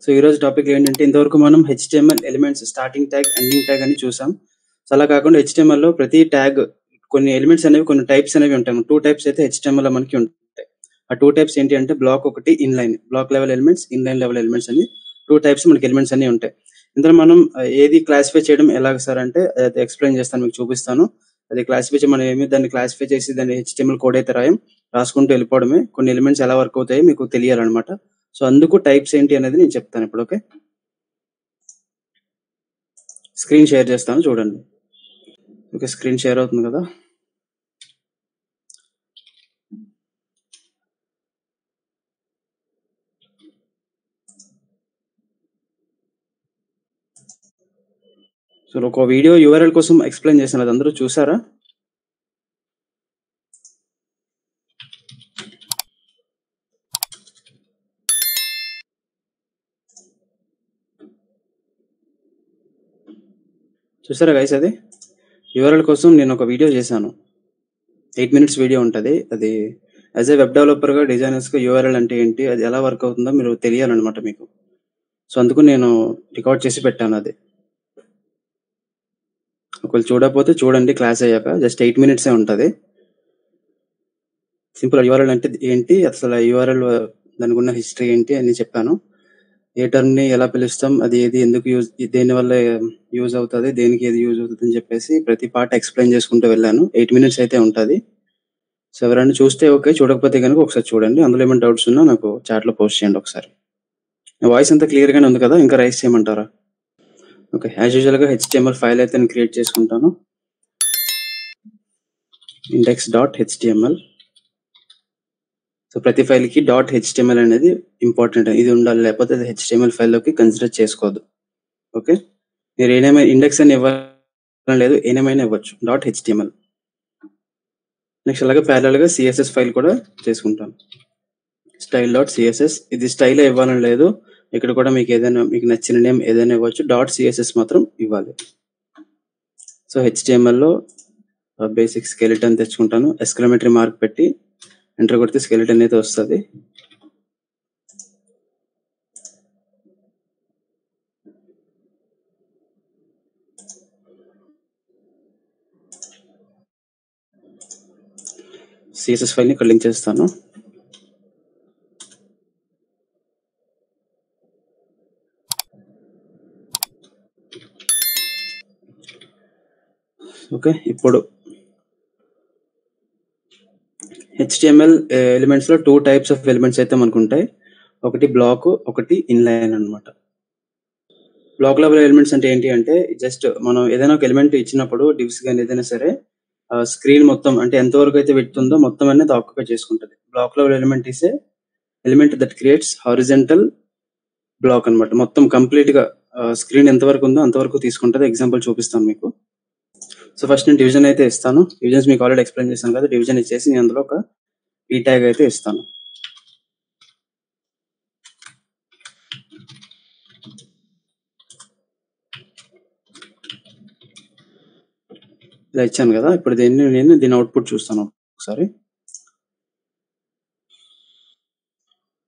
So ఈరోజు topic ఏంటంటే ఇంతవరకు మనం HTML elements starting tag, ending tag అని చూసాం. సో అలా కాకుండా HTMLలో ప్రతి ట్యాగ్ కొన్ని ఎలిమెంట్స్ అనేవి కొన్ని టైప్స్ అనేవి ఉంటాయి. 2 టైప్స్ అయితే HTMLలో మనకి ఉంటాయి. ఆ 2 టైప్స్ ఏంటి అంటే బ్లాక్ ఒకటి, inline. Block level elements, inline level elements అని 2 టైప్స్ మనకి ఎలిమెంట్స్ అన్ని ఉంటాయి. ఇందులో మనం ఏది క్లాసిఫై చేయడం ఎలాగ సార్ అంటే అది ఎక్స్‌ప్లెయిన్ చేస్తాను, మీకు చూపిస్తాను. అది క్లాసిఫై మనం దాన్ని క్లాసిఫై చేసి దాన్ని HTML కోడ్ అయితే రాసుకుంటూ వెళ్ళిపోవడమే. కొన్ని ఎలిమెంట్స్ ఎలా వర్క్ అవుతాయో మీకు తెలియాలన్నమాట. సో అందుకు టైప్స్ ఏంటి అనేది నేను చెప్తాను ఇప్పుడు. ఓకే, స్క్రీన్ షేర్ చేస్తాను చూడండి. ఓకే, స్క్రీన్ షేర్ అవుతుంది కదా. సో ఒక వీడియో URL కోసం ఎక్స్ప్లెయిన్ చేశాను, అది అందరూ చూసారా? చూసారా గైస్? అది URL కోసం నేను ఒక వీడియో చేశాను, 8 minutes వీడియో ఉంటుంది. అది యాజ్ ఏ వెబ్ డెవలపర్గా, డిజైనర్స్గా URL అంటే ఏంటి, అది ఎలా వర్క్ అవుతుందో మీరు తెలియాలన్నమాట మీకు. సో అందుకు నేను రికార్డ్ చేసి పెట్టాను. అది ఒకవేళ చూడకపోతే చూడండి క్లాస్ అయ్యాక, జస్ట్ 8 minutes ఉంటుంది. సింపుల్ URL అంటే ఏంటి, అసలు URL దానికి ఉన్న హిస్టరీ ఏంటి అని చెప్పాను. ఏ టర్మ్ని ఎలా పిలుస్తాం, అది ఏది ఎందుకు యూజ్, దేనివల్ల యూజ్ అవుతుంది, దేనికి ఏది యూజ్ అవుతుంది అని చెప్పేసి ప్రతి పార్ట్ ఎక్స్ప్లెయిన్ చేసుకుంటూ వెళ్ళాను. 8 minutes అయితే ఉంటుంది. సో ఎవరైనా చూస్తే ఓకే, చూడకపోతే కనుక ఒకసారి చూడండి. అందులో ఏమైనా డౌట్స్ ఉన్నా నాకు చాట్లో పోస్ట్ చేయండి ఒకసారి. వాయిస్ అంతా క్లియర్గానే ఉంది కదా, ఇంకా రైస్ చేయమంటారా? ఓకే, యాజ్ యూజువల్గా HTML ఫైల్ అయితే నేను క్రియేట్ చేసుకుంటాను. index.html. సో ప్రతి ఫైల్కి .html అనేది ఇంపార్టెంట్, ఇది ఉండాలి, లేకపోతే అది HTML ఫైల్లోకి కన్సిడర్ చేసుకోవద్దు. ఓకే, మీరు ఏమైనా ఇండెక్స్ అని ఇవ్వాలి లేదు, ఏమైనా ఇవ్వచ్చు .html. నెక్స్ట్ అలాగే ప్యారలల్గా CSS ఫైల్ కూడా చేసుకుంటాను, style.css. ఇది స్టైల్ ఇవ్వాలని లేదు, ఇక్కడ కూడా మీకు ఏదైనా మీకు నచ్చిన నేమ్ ఏదైనా ఇవ్వచ్చు. .css మాత్రం ఇవ్వాలి. సో HTMLలో బేసిక్ స్కెలిటన్ తెచ్చుకుంటాను, ఎక్స్క్లమేటరీ మార్క్ పెట్టి ఎంటర్ కొడితే స్కెలిటన్ అయితే వస్తుంది. CSS ఫైల్ని ఇక్కడ లింక్ చేస్తాను. ఓకే, ఇప్పుడు HTML ఎలిమెంట్స్లో 2 types ఆఫ్ ఎలిమెంట్స్ అయితే మనకు ఉంటాయి. ఒకటి బ్లాక్, ఒకటి ఇన్లైన్ అనమాట. బ్లాక్ లెవెల్ ఎలిమెంట్స్ అంటే ఏంటి అంటే జస్ట్ మనం ఏదైనా ఒక ఎలిమెంట్ ఇచ్చినప్పుడు డివ్స్ కానీ ఏదైనా సరే స్క్రీన్ మొత్తం అంటే ఎంతవరకు అయితే పెడుతుందో మొత్తం అనేది ఆక్యుపై చేసుకుంటుంది. Block level element is a element that creates horizontal block అనమాట. మొత్తం కంప్లీట్ గా స్క్రీన్ ఎంతవరకు ఉందో అంతవరకు తీసుకుంటుంది. ఎగ్జాంపుల్ చూపిస్తాను మీకు. సో ఫస్ట్ నేను డివిజన్ అయితే ఇస్తాను. డివిజన్స్ మీకు ఆల్రెడీ ఎక్స్ప్లెయిన్ చేశాను కదా. డివిజన్ ఇచ్చేసి నేను అందులో ఒక p ట్యాగ్ అయితే ఇస్తాను. ఇలా ఇచ్చాను కదా. ఇప్పుడు దీని అవుట్పుట్ చూస్తాను ఒకసారి.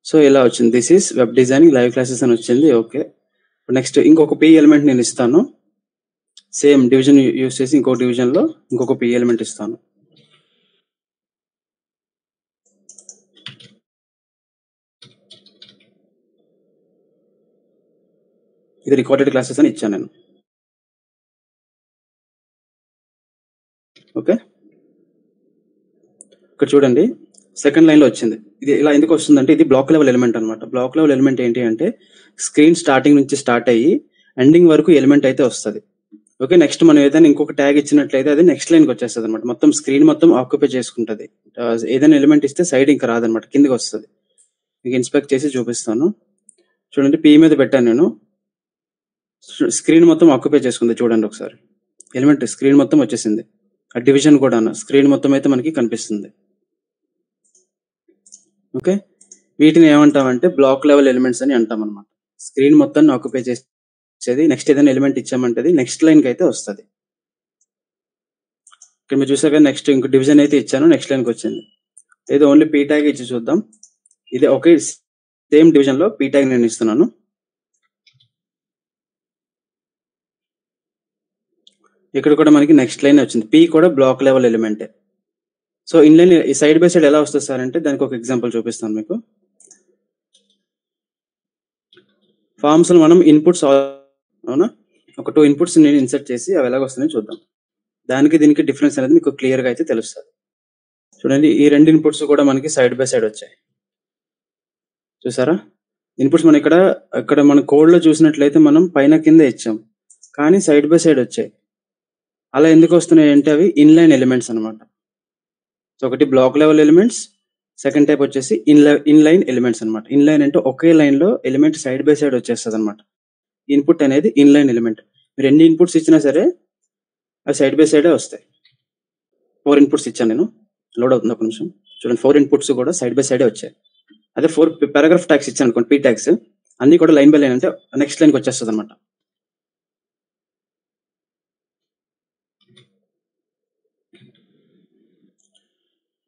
సో ఇలా వచ్చింది, this is web designing live classes అని వచ్చింది. ఓకే, నెక్స్ట్ ఇంకొక p ఎలిమెంట్ నేను ఇస్తాను. సేమ్ డివిజన్ యూస్ చేసి ఇంకో డివిజన్ లో ఇంకొక p ఎలిమెంట్ ఇస్తాను. ఇది రికార్డెడ్ క్లాసెస్ అని ఇచ్చాను నేను. ఓకే, ఇక్కడ చూడండి సెకండ్ లైన్ లో వచ్చింది. ఇది ఇలా ఎందుకు వస్తుందంటే ఇది బ్లాక్ లెవెల్ ఎలిమెంట్ అనమాట. బ్లాక్ లెవెల్ ఎలిమెంట్ ఏంటి అంటే స్క్రీన్ స్టార్టింగ్ నుంచి స్టార్ట్ అయ్యి ఎండింగ్ వరకు ఎలిమెంట్ అయితే వస్తుంది. ఓకే, నెక్స్ట్ మనం ఏదైనా ఇంకొక ట్యాగ్ ఇచ్చినట్లయితే అది నెక్స్ట్ లైన్కి వచ్చేస్తుంది అనమాట. మొత్తం స్క్రీన్ మొత్తం ఆక్యుపై చేసుకుంటుంది. ఏదైనా ఎలిమెంట్ ఇస్తే సైడ్ ఇంకా రాదనమాట, కిందకి వస్తుంది. మీకు ఇన్స్పెక్ట్ చేసి చూపిస్తాను చూడండి. p మీద పెట్టాను నేను, స్క్రీన్ మొత్తం ఆక్యుపై చేసుకుంది చూడండి ఒకసారి. ఎలిమెంట్ స్క్రీన్ మొత్తం వచ్చేసింది. ఆ డివిజన్ కూడా స్క్రీన్ మొత్తం అయితే మనకి కనిపిస్తుంది. ఓకే, వీటిని ఏమంటామంటే బ్లాక్ లెవెల్ ఎలిమెంట్స్ అని అంటాం అనమాట. స్క్రీన్ మొత్తాన్ని ఆక్యుపై చేసేది. నెక్స్ట్ ఏదైనా ఎలిమెంట్ ఇచ్చామంటే నెక్స్ట్ లైన్ కి అయితే వస్తుంది. ఇక్కడ మీరు చూసాక నెక్స్ట్ ఇంకో డివిజన్ అయితే ఇచ్చాను, నెక్స్ట్ లైన్కి వచ్చింది. ఏదో ఓన్లీ p ట్యాగ్ ఇచ్చి చూద్దాం. ఇది ఒకే సేమ్ డివిజన్ లో p ట్యాగ్ నేను ఇస్తున్నాను. ఇక్కడ కూడా మనకి నెక్స్ట్ లైన్ వచ్చింది. పి కూడా బ్లాక్ లెవెల్ ఎలిమెంటే. So inline side by side ఎలా వస్తుంది సార్ అంటే దానికి ఒక ఎగ్జాంపుల్ చూపిస్తాను మీకు. ఫార్మ్స్ లో మనం ఇన్పుట్స్ అవునా, ఒక 2 ఇన్పుట్స్ నేను ఇన్సర్ట్ చేసి అవి ఎలాగ వస్తున్నాయో చూద్దాం. దానికి దీనికి డిఫరెన్స్ అనేది మీకు క్లియర్ గా అయితే తెలుస్తుంది. చూడండి, ఈ 2 ఇన్పుట్స్ కూడా మనకి సైడ్ బై సైడ్ వచ్చాయి. చూసారా, ఇన్పుట్స్ మనం ఇక్కడ మన కోడ్ లో చూసినట్లయితే మనం పైన కింద ఇచ్చాం, కానీ సైడ్ బై సైడ్ వచ్చాయి. అలా ఎందుకు వస్తున్నాయి అంటే అవి ఇన్లైన్ ఎలిమెంట్స్ అనమాట. సో ఒకటి block level elements, second type వచ్చేసి ఇన్లైన్ ఎలిమెంట్స్ అనమాట. ఇన్లైన్ అంటే ఒకే లైన్ లో ఎలిమెంట్ సైడ్ బై సైడ్ వచ్చేస్తుంది అనమాట. ఇన్పుట్ అనేది ఇన్లైన్ ఎలిమెంట్. మీరు ఎన్ని ఇన్పుట్స్ ఇచ్చినా సరే అవి సైడ్ బై సైడే వస్తాయి. 4 ఇన్పుట్స్ ఇచ్చాను నేను, లోడ్ అవుతుంది ఒక నిమిషం. చూడండి, 4 ఇన్పుట్స్ కూడా సైడ్ బై సైడే వచ్చాయి. అదే 4 పారాగ్రాఫ్ ట్యాగ్స్ ఇచ్చాను అనుకోండి, పీ ట్యాగ్స్ అన్ని కూడా లైన్ బై లైన్ అంటే నెక్స్ట్ లైన్కి వచ్చేస్తుంది అనమాట.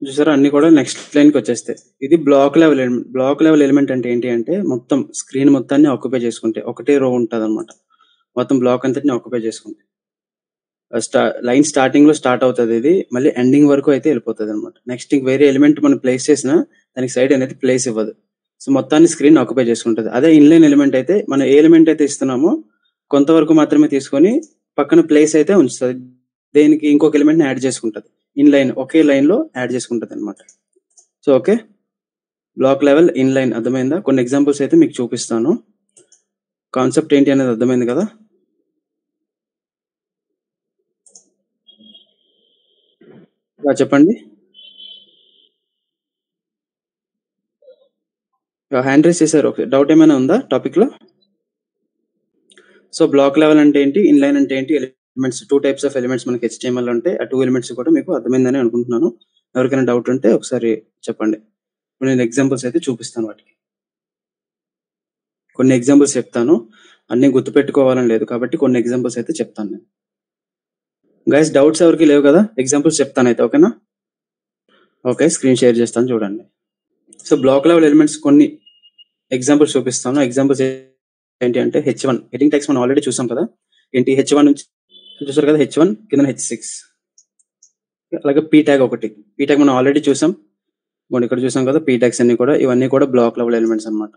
చూసారా, అన్ని కూడా నెక్స్ట్ లైన్కి వచ్చేస్తాయి. ఇది black level element. Black level element అంటే ఏంటి అంటే మొత్తం స్క్రీన్ మొత్తాన్ని ఆక్యుపై చేసుకుంటే ఒకటే రో ఉంటుంది అనమాట. మొత్తం బ్లాక్ అంతటిని ఆక్యుపై చేసుకుంటే లైన్ స్టార్టింగ్ లో స్టార్ట్ అవుతుంది, ఇది మళ్ళీ ఎండింగ్ వరకు అయితే వెళ్ళిపోతుంది అనమాట. నెక్స్ట్ ఇంక వేరే ఎలిమెంట్ మనం ప్లేస్ చేసినా దానికి సైడ్ అనేది ప్లేస్ ఇవ్వదు. సో మొత్తాన్ని స్క్రీన్ ఆక్యుపై చేసుకుంటుంది. అదే ఇన్లైన్ ఎలిమెంట్ అయితే మనం ఏ ఎలిమెంట్ అయితే ఇస్తున్నామో కొంతవరకు మాత్రమే తీసుకొని పక్కన ప్లేస్ అయితే ఉంచుతుంది, దేనికి ఇంకొక ఎలిమెంట్ ని యాడ్ చేసుకుంటుంది. ఇన్లైన్ ఒకే లైన్ లో యాడ్ చేసుకుంటుంది అనమాట. So okay, block level inline అర్థమైందా? కొన్ని ఎగ్జాంపుల్స్ అయితే మీకు చూపిస్తాను. కాన్సెప్ట్ ఏంటి అనేది అర్థమైంది కదా? చెప్పండి. హ్యాండ్ రైస్ చేశారు. ఓకే, డౌట్ ఏమైనా ఉందా టాపిక్ లో? సో బ్లాక్ లెవెల్ అంటే ఏంటి, ఇన్లైన్ అంటే ఏంటి, ఎలిమెంట్స్ 2 టైప్స్ ఆఫ్ ఎలిమెంట్స్ మనకి HTML లో ఉంటాయి. ఆ 2 ఎలిమెంట్స్ కూడా మీకు అర్థమైందని అనుకుంటున్నాను. ఎవరికైనా డౌట్ ఉంటే ఒకసారి చెప్పండి. నేను ఎగ్జాంపుల్స్ అయితే చూపిస్తాను వాటికి. కొన్ని ఎగ్జాంపుల్స్ చెప్తాను, అన్ని గుర్తుపెట్టుకోవాలని లేదు కాబట్టి కొన్ని ఎగ్జాంపుల్స్ అయితే చెప్తాను నేను. గైస్ డౌట్స్ ఎవరికి లేవు కదా? ఎగ్జాంపుల్స్ చెప్తాను అయితే, ఓకేనా? ఓకే, స్క్రీన్ షేర్ చేస్తాను చూడండి. సో బ్లాక్ లెవెల్ ఎలిమెంట్స్ కొన్ని ఎగ్జాంపుల్స్ చూపిస్తాను. ఎగ్జాంపుల్స్ ఏంటి అంటే H1 హెడ్డింగ్ టెక్స్ట్ మనం ఆల్రెడీ చూసాం కదా. ఏంటి H1 నుంచి చూసారు కదా, H1 కింద H6, అలాగే పీ ట్యాగ్ ఒకటి. పీ ట్యాగ్ మనం ఆల్రెడీ చూసాం, మనం ఇక్కడ చూసాం కదా. పీ ట్యాగ్స్ అన్ని కూడా ఇవన్నీ కూడా బ్లాక్ లెవెల్ ఎలిమెంట్స్ అన్నమాట.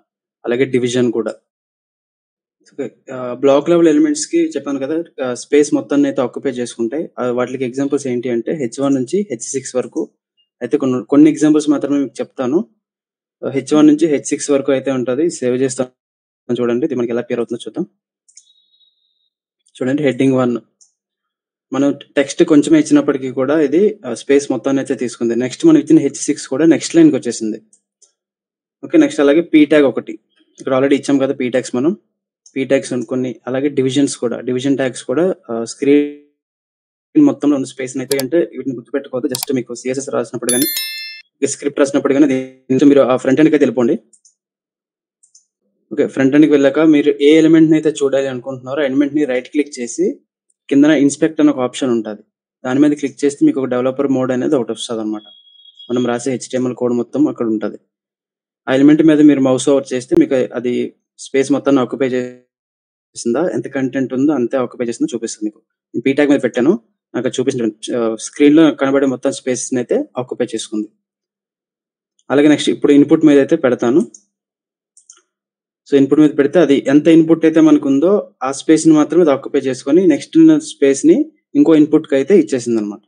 అలాగే డివిజన్ కూడా. బ్లాక్ లెవెల్ ఎలిమెంట్స్ కి చెప్పాను కదా, స్పేస్ మొత్తాన్ని అయితే ఆక్యుపై చేసుకుంటాయి. వాటికి ఎగ్జాంపుల్స్ ఏంటి అంటే H1 నుంచి H6 వరకు అయితే కొన్ని ఎగ్జాంపుల్స్ మాత్రమే మీకు చెప్తాను. H1 నుంచి H6 వరకు అయితే ఉంటది. సేవ్ చేస్తాను చూడండి, ఇది మనకి ఎలా పేరు అవుతుందో చూద్దాం. చూడండి, హెడ్డింగ్ 1 మనం టెక్స్ట్ కొంచెమే ఇచ్చినప్పటికీ కూడా ఇది స్పేస్ మొత్తాన్ని అయితే తీసుకుంది. నెక్స్ట్ మనం ఇచ్చిన H6 కూడా నెక్స్ట్ లైన్ కి వచ్చేసింది. ఓకే, నెక్స్ట్ అలాగే పీ ట్యాగ్ ఒకటి ఇక్కడ ఆల్రెడీ ఇచ్చాం కదా. పీ ట్యాగ్స్ మనం పీ ట్యాగ్స్ కొన్ని, అలాగే డివిజన్స్ కూడా, డివిజన్ ట్యాగ్స్ కూడా స్క్రీన్ మొత్తంలో ఉన్న స్పేస్ అయితే అంటే వీటిని గుర్తుపెట్టుకోవద్దు. జస్ట్ మీకు CSS రాసినప్పుడు కానీ స్క్రిప్ట్ రాసినప్పుడు కానీ మీరు ఆ ఫ్రంట్ ఎండ్ కి అయితే వెళ్ళిపోండి. ఓకే, ఫ్రంట్ ఎండ్ కి వెళ్ళాక మీరు ఏ ఎలిమెంట్ ని అయితే చూడాలి అనుకుంటున్నారో ఎలిమెంట్ ని రైట్ క్లిక్ చేసి కింద ఇన్స్పెక్ట్ అని ఒక ఆప్షన్ ఉంటుంది, దాని మీద క్లిక్ చేస్తే మీకు ఒక డెవలపర్ మోడ్ అనేది ఒకటి వస్తుంది అనమాట. మనం రాసే HTML కోడ్ మొత్తం అక్కడ ఉంటుంది. ఆ ఎలిమెంట్ మీద మీరు మౌస్ ఓవర్ చేస్తే మీకు అది స్పేస్ మొత్తాన్ని ఆక్యుపై చేసిందా, ఎంత కంటెంట్ ఉందో అంతే ఆక్యుపై చేసిందో చూపిస్తుంది. మీకు నేను పీ ట్యాగ్ మీద పెట్టాను, నాకు చూపించడం స్క్రీన్ లో కనబడే మొత్తం స్పేస్ అయితే ఆక్యుపై చేసుకుంది. అలాగే నెక్స్ట్ ఇప్పుడు ఇన్పుట్ మీద అయితే పెడతాను. సో ఇన్పుట్ మీద పెడితే అది ఎంత ఇన్పుట్ అయితే మనకు ఉందో ఆ స్పేస్ ని మాత్రమే ఆక్యుపై చేసుకొని నెక్స్ట్ స్పేస్ ని ఇంకో ఇన్పుట్ కి అయితే ఇచ్చేసింది అనమాట.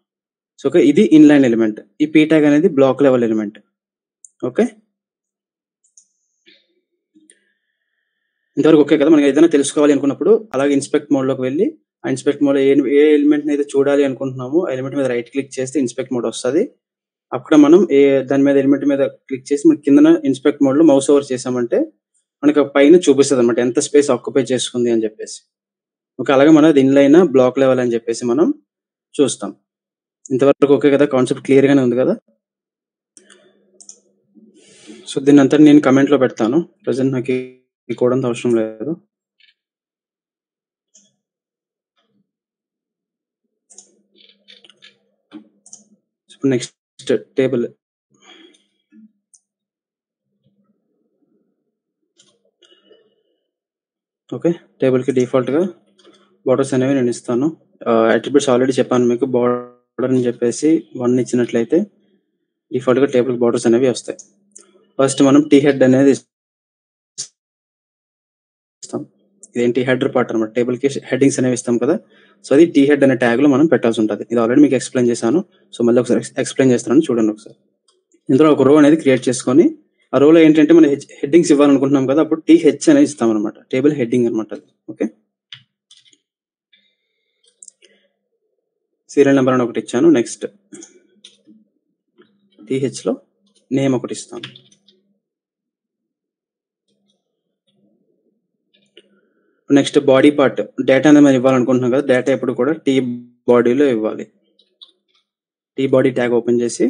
సో ఓకే, ఇది ఇన్లైన్ ఎలిమెంట్. ఈ పీ ట్యాగ్ అనేది బ్లాక్ లెవెల్ ఎలిమెంట్. ఓకే, ఇంతవరకు ఓకే కదా? మనం ఏదైనా తెలుసుకోవాలి అనుకున్నప్పుడు అలాగే ఇన్స్పెక్ట్ మోడ్ లోకి వెళ్ళి ఆ ఇన్స్పెక్ట్ మోడ్ ఏ ఎలిమెంట్ అయితే చూడాలి అనుకుంటున్నామో ఆ ఎలిమెంట్ మీద రైట్ క్లిక్ చేస్తే ఇన్స్పెక్ట్ మోడ్ వస్తుంది. అక్కడ మనం దాని మీద ఎలిమెంట్ మీద క్లిక్ చేసి మనకి కింద ఇన్స్పెక్ట్ మోడ్ లో మౌస్ ఓవర్ చేసామంటే మనకి పైన చూపిస్తుంది అనమాట ఎంత స్పేస్ ఆక్యుపై చేసుకుంది అని చెప్పేసి. ఓకే, అలాగే మనం అది ఇన్లైన్ బ్లాక్ లెవెల్ అని చెప్పేసి మనం చూస్తాం. ఇంతవరకు ఓకే కదా? కాన్సెప్ట్ క్లియర్ గానే ఉంది కదా? సో దీన్ని అంతా నేను కమెంట్ లో పెడతాను. ప్రజెంట్ నాకు ఈ కోడ్ అంత అవసరం లేదు. Next table. ఓకే, టేబుల్ కి డిఫాల్ట్ గా బోర్డర్స్ అనేవి నేను ఇస్తాను. అట్రిబ్యూట్స్ ఆల్రెడీ చెప్పాను మీకు. బార్డర్ అని చెప్పేసి 1 ఇచ్చినట్లయితే డిఫాల్ట్‌గా టేబుల్‌కి బార్డర్స్ అనేవి వస్తాయి. ఫస్ట్ మనం టీ హెడ్ అనేది ఇస్తాం. ఇదేంటి హెడర్ పార్ట్ అనమాట. టేబుల్‌కి హెడ్డింగ్స్ అనేవి ఇస్తాం కదా! సో, అది టీ హెడ్ అనే ట్యాగ్‌లో మనం పెట్టాల్సి ఉంటది. ఇది ఆల్రెడీ మీకు ఎక్స్‌ప్లెయిన్ చేశాను. సో, మళ్ళీ ఒకసారి ఎక్స్‌ప్లెయిన్ చేస్తున్నాను చూడండి ఒకసారి. ఇందులో ఒక రో అనేది క్రియేట్ చేసుకొని, ఆ రోలో ఏంటంటే మనం హెడ్డింగ్స్ ఇవ్వాలనుకుంటున్నాం కదా! అప్పుడు టీహెచ్ అనేది ఇస్తామనమాట. టేబుల్ హెడ్డింగ్ అనమాట అది. ఓకే. సీరియల్ నెంబర్ అని ఒకటి ఇచ్చాను. నెక్స్ట్ టీహెచ్‌లో నేమ్ ఒకటి ఇస్తాను. నెక్స్ట్ బాడీ పార్ట్ డేటా అనేది మనం ఇవ్వాలనుకుంటున్నాం కదా! డేటా ఎప్పుడు కూడా టీ బాడీలో ఇవ్వాలి. టీ బాడీ ట్యాగ్ ఓపెన్ చేసి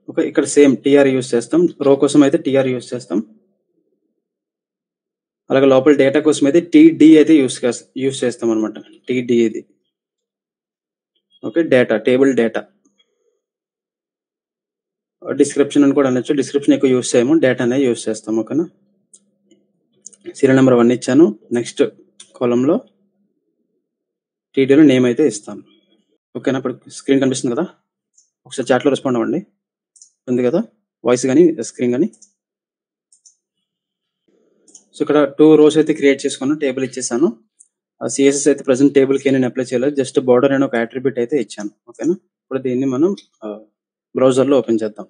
ఓకే. ఇక్కడ సేమ్ టీఆర్ యూజ్ చేస్తాం. రో కోసం అయితే టీఆర్ యూజ్ చేస్తాం. అలాగే లోపల డేటా కోసం అయితే టీడీ అయితే యూజ్ చేస్తాం అనమాట. టీడీ ఇది. Okay. Data table data. Description అని కూడా అనొచ్చు. డిస్క్రిప్షన్ ఎక్కువ యూజ్ చేయము. డేటా అనేది యూజ్ చేస్తాం. ఓకేనా. సీరియల్ నెంబర్ 1 ఇచ్చాను. నెక్స్ట్ కాలమ్‌లో టీడీలో నేమ్ అయితే ఇస్తాను. ఓకేనా. ఇప్పుడు స్క్రీన్ కనిపిస్తుంది కదా! ఒకసారి చాట్‌లో రెస్పాండ్ అవ్వండి. ఉంది కదా! వాయిస్ గాని, స్క్రీన్ గాని. సో, ఇక్కడ 2 రోస్ అయితే క్రియేట్ చేసుకున్నాను. టేబుల్ ఇచ్చేసాను. సీఎస్ఎస్ అయితే ప్రెజెంట్ టేబుల్‌కి నేను అప్లై చేయలేదు. జస్ట్ బోర్డర్ అనే ఒక అట్రిబ్యూట్ అయితే ఇచ్చాను. ఓకేనా. ఇప్పుడు దీన్ని మనం బ్రౌజర్‌లో ఓపెన్ చేద్దాం.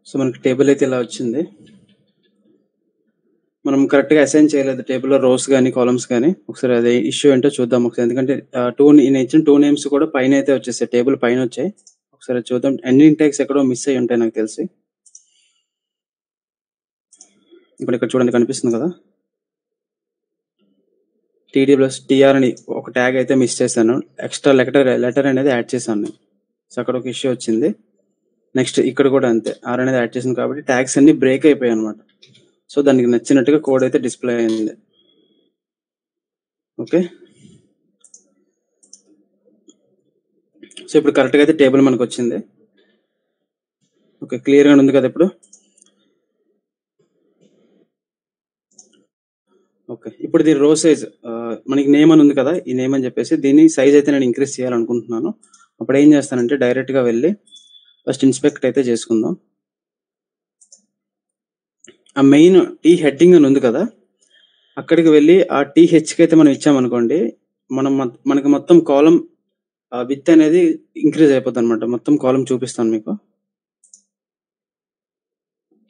సో, మనకి టేబుల్ అయితే ఇలా వచ్చింది. మనం కరెక్ట్‌గా అసైన్ చేయలేదు టేబుల్‌లో రోస్ గాని, కాలమ్స్ గాని. ఒకసారి అది ఇష్యూ ఏంటో చూద్దాం ఒకసారి. ఎందుకంటే 2 నేను ఇచ్చిన 2 నేమ్స్ కూడా పైనైతే వచ్చేసాయి. టేబుల్ పైనొచ్చాయి. ఒకసారి చూద్దాం. ఎండింగ్ ట్యాగ్స్ ఎక్కడో మిస్ అయ్యి ఉంటాయి నాకు తెలిసి. ఇప్పుడు ఇక్కడ చూడండి కనిపిస్తుంది కదా! టీడీ ప్లస్ టీఆర్ అని ఒక ట్యాగ్ అయితే మిస్ చేశాను. ఎక్స్ట్రా లెటర్ అనేది యాడ్ చేశాను నేను. సో, అక్కడ ఒక ఇష్యూ వచ్చింది. నెక్స్ట్ ఇక్కడ కూడా అంతే. ఆర్ అనేది యాడ్ చేశాను కాబట్టి ట్యాగ్స్ అన్నీ బ్రేక్ అయిపోయాయన్నమాట. సో, దానికి నచ్చినట్టుగా కోడ్ అయితే డిస్‌ప్లే అయింది. ఓకే. సో, ఇప్పుడు కరెక్ట్‌గా అయితే టేబుల్ మనకొచ్చింది. ఓకే. క్లియర్‌గానే ఉంది కదా ఇప్పుడు? ఓకే. ఇప్పుడు దీని రో సైజ్ మనకి నేమ్ అని ఉంది కదా! ఈ నేమ్ అని చెప్పేసి దీని సైజ్ అయితే నేను ఇంక్రీజ్ చేయాలనుకుంటున్నాను. అప్పుడు ఏం చేస్తానంటే డైరెక్ట్‌గా వెళ్లి ఫస్ట్ ఇన్స్పెక్ట్ అయితే చేసుకుందాం. ఆ మెయిన్ టీ హెడ్డింగ్ అని ఉంది కదా! అక్కడికి వెళ్లి ఆ టీహెచ్‌కి అయితే మనం ఇచ్చామనుకోండి, మనకి మొత్తం కాలమ్ విడ్త్ అనేది ఇంక్రీజ్ అయిపోద్దన్నమాట. మొత్తం కాలమ్ చూపిస్తాను మీకు.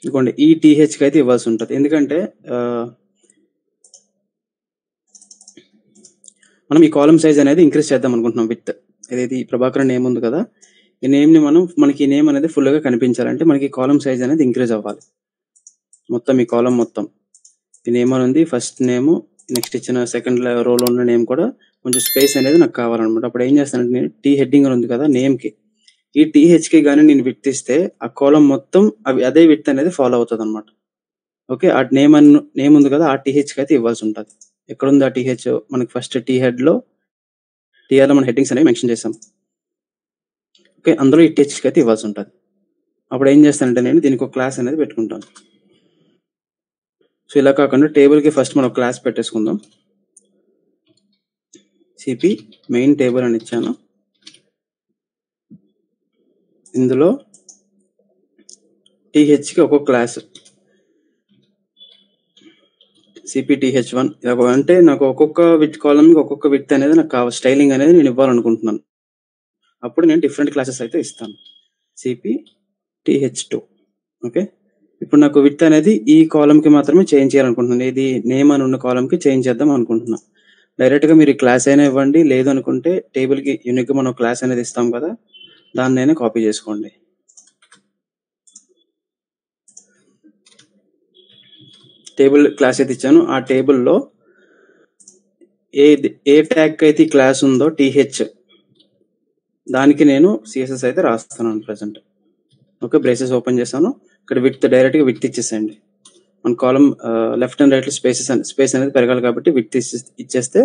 ఇదిగోండి ఈ టీహెచ్‌కి అయితే ఇవ్వాల్సి ఉంటది. ఎందుకంటే మనం ఈ కాలమ్ సైజ్ అనేది ఇంక్రీజ్ చేద్దాం అనుకుంటున్నాం విడ్త్. ఏది ప్రభాకర్ నేమ్ ఉంది కదా! ఈ నేమ్‌ని మనకి ఈ నేమ్ అనేది ఫుల్‌గా కనిపించాలంటే మనకి కాలమ్ సైజ్ అనేది ఇంక్రీజ్ అవ్వాలి. మొత్తం ఈ కాలమ్ మొత్తం. ఈ నేమ్ అని ఉంది. ఫస్ట్ నేము, నెక్స్ట్ ఇచ్చిన సెకండ్ రోలో ఉన్న నేమ్ కూడా కొంచెం స్పేస్ అనేది నాకు కావాలన్నమాట. అప్పుడు ఏం చేస్తానంటే నేను టీ హెడ్డింగ్ అని ఉంది కదా! నేమ్‌కి. ఈ టీహెచ్‌కి గాని నేను విడ్త్ ఇస్తే ఆ కాలమ్ మొత్తం అదే విడ్త్ అనేది ఫాలో అవుతదన్నమాట. ఓకే. ఆ నేమ్ ఉంది కదా! ఆ టీహెచ్‌కి అయితే ఇవ్వాల్సి ఉంటది. ఎక్కడుంది ఆ టీహెచ్? మనకి ఫస్ట్ టీ హెడ్‌లో టీఆర్‌లో మన హెడ్డింగ్స్ అనేవి మెన్షన్ చేసాం. ఓకే. అందులో ఈ టీహెచ్‌కి అయితే ఇవ్వాల్సి ఉంటది. అప్పుడు ఏం చేస్తానంటే నేను దీనికి ఒక క్లాస్ అనేది పెట్టుకుంటాను. సో, ఇలా కాకుండా టేబుల్‌కి ఫస్ట్ మనం ఒక క్లాస్ పెట్టేసుకుందాం. సిపి మెయిన్ టేబుల్ అని ఇచ్చాను. ఇందులో టీహెచ్‌కి ఒక్కొక్క క్లాస్. సిపిటీహెచ్1 అంటే నాకు ఒక్కొక్క కాలమ్‌కి ఒక్కొక్క విడ్త్ అనేది నాకు కావాలి. స్టైలింగ్ అనేది నేను ఇవ్వాలనుకుంటున్నాను. అప్పుడు నేను డిఫరెంట్ క్లాసెస్ అయితే ఇస్తాను. సిపిటీహెచ్2 ఓకే. ఇప్పుడు నాకు విడ్త్ అనేది ఈ కాలమ్‌కి మాత్రమే చేంజ్ చేయాలనుకుంటున్నాను. ఇది నేమ్ అని ఉన్న కాలమ్‌కి చేంజ్ చేద్దాం అనుకుంటున్నా. డైరెక్ట్‌గా మీరు ఈ క్లాస్ అయినా ఇవ్వండి. లేదు అనుకుంటే టేబుల్‌కి యూనిక్‌గా మనం క్లాస్ అనేది ఇస్తాం కదా! దాన్నైనా కాపీ చేసుకోండి. టేబుల్ క్లాస్ అయితే ఇచ్చాను. ఆ టేబుల్‌లో ఏ ట్యాగ్ అయితే ఈ క్లాస్ ఉందో టీహెచ్ దానికి నేను సిఎస్ఎస్ అయితే రాస్తున్నాను ప్రెజెంట్. ఓకే. బ్రేసెస్ ఓపెన్ చేశాను. ఇక్కడ డైరెక్ట్‌గా విడ్త్ ఇచ్చేసేయండి. మన కాలమ్ లెఫ్ట్ అండ్ రైట్‌లో స్పేస్ అనేది పెరగాలి కాబట్టి విడ్త్ ఇచ్చేస్తే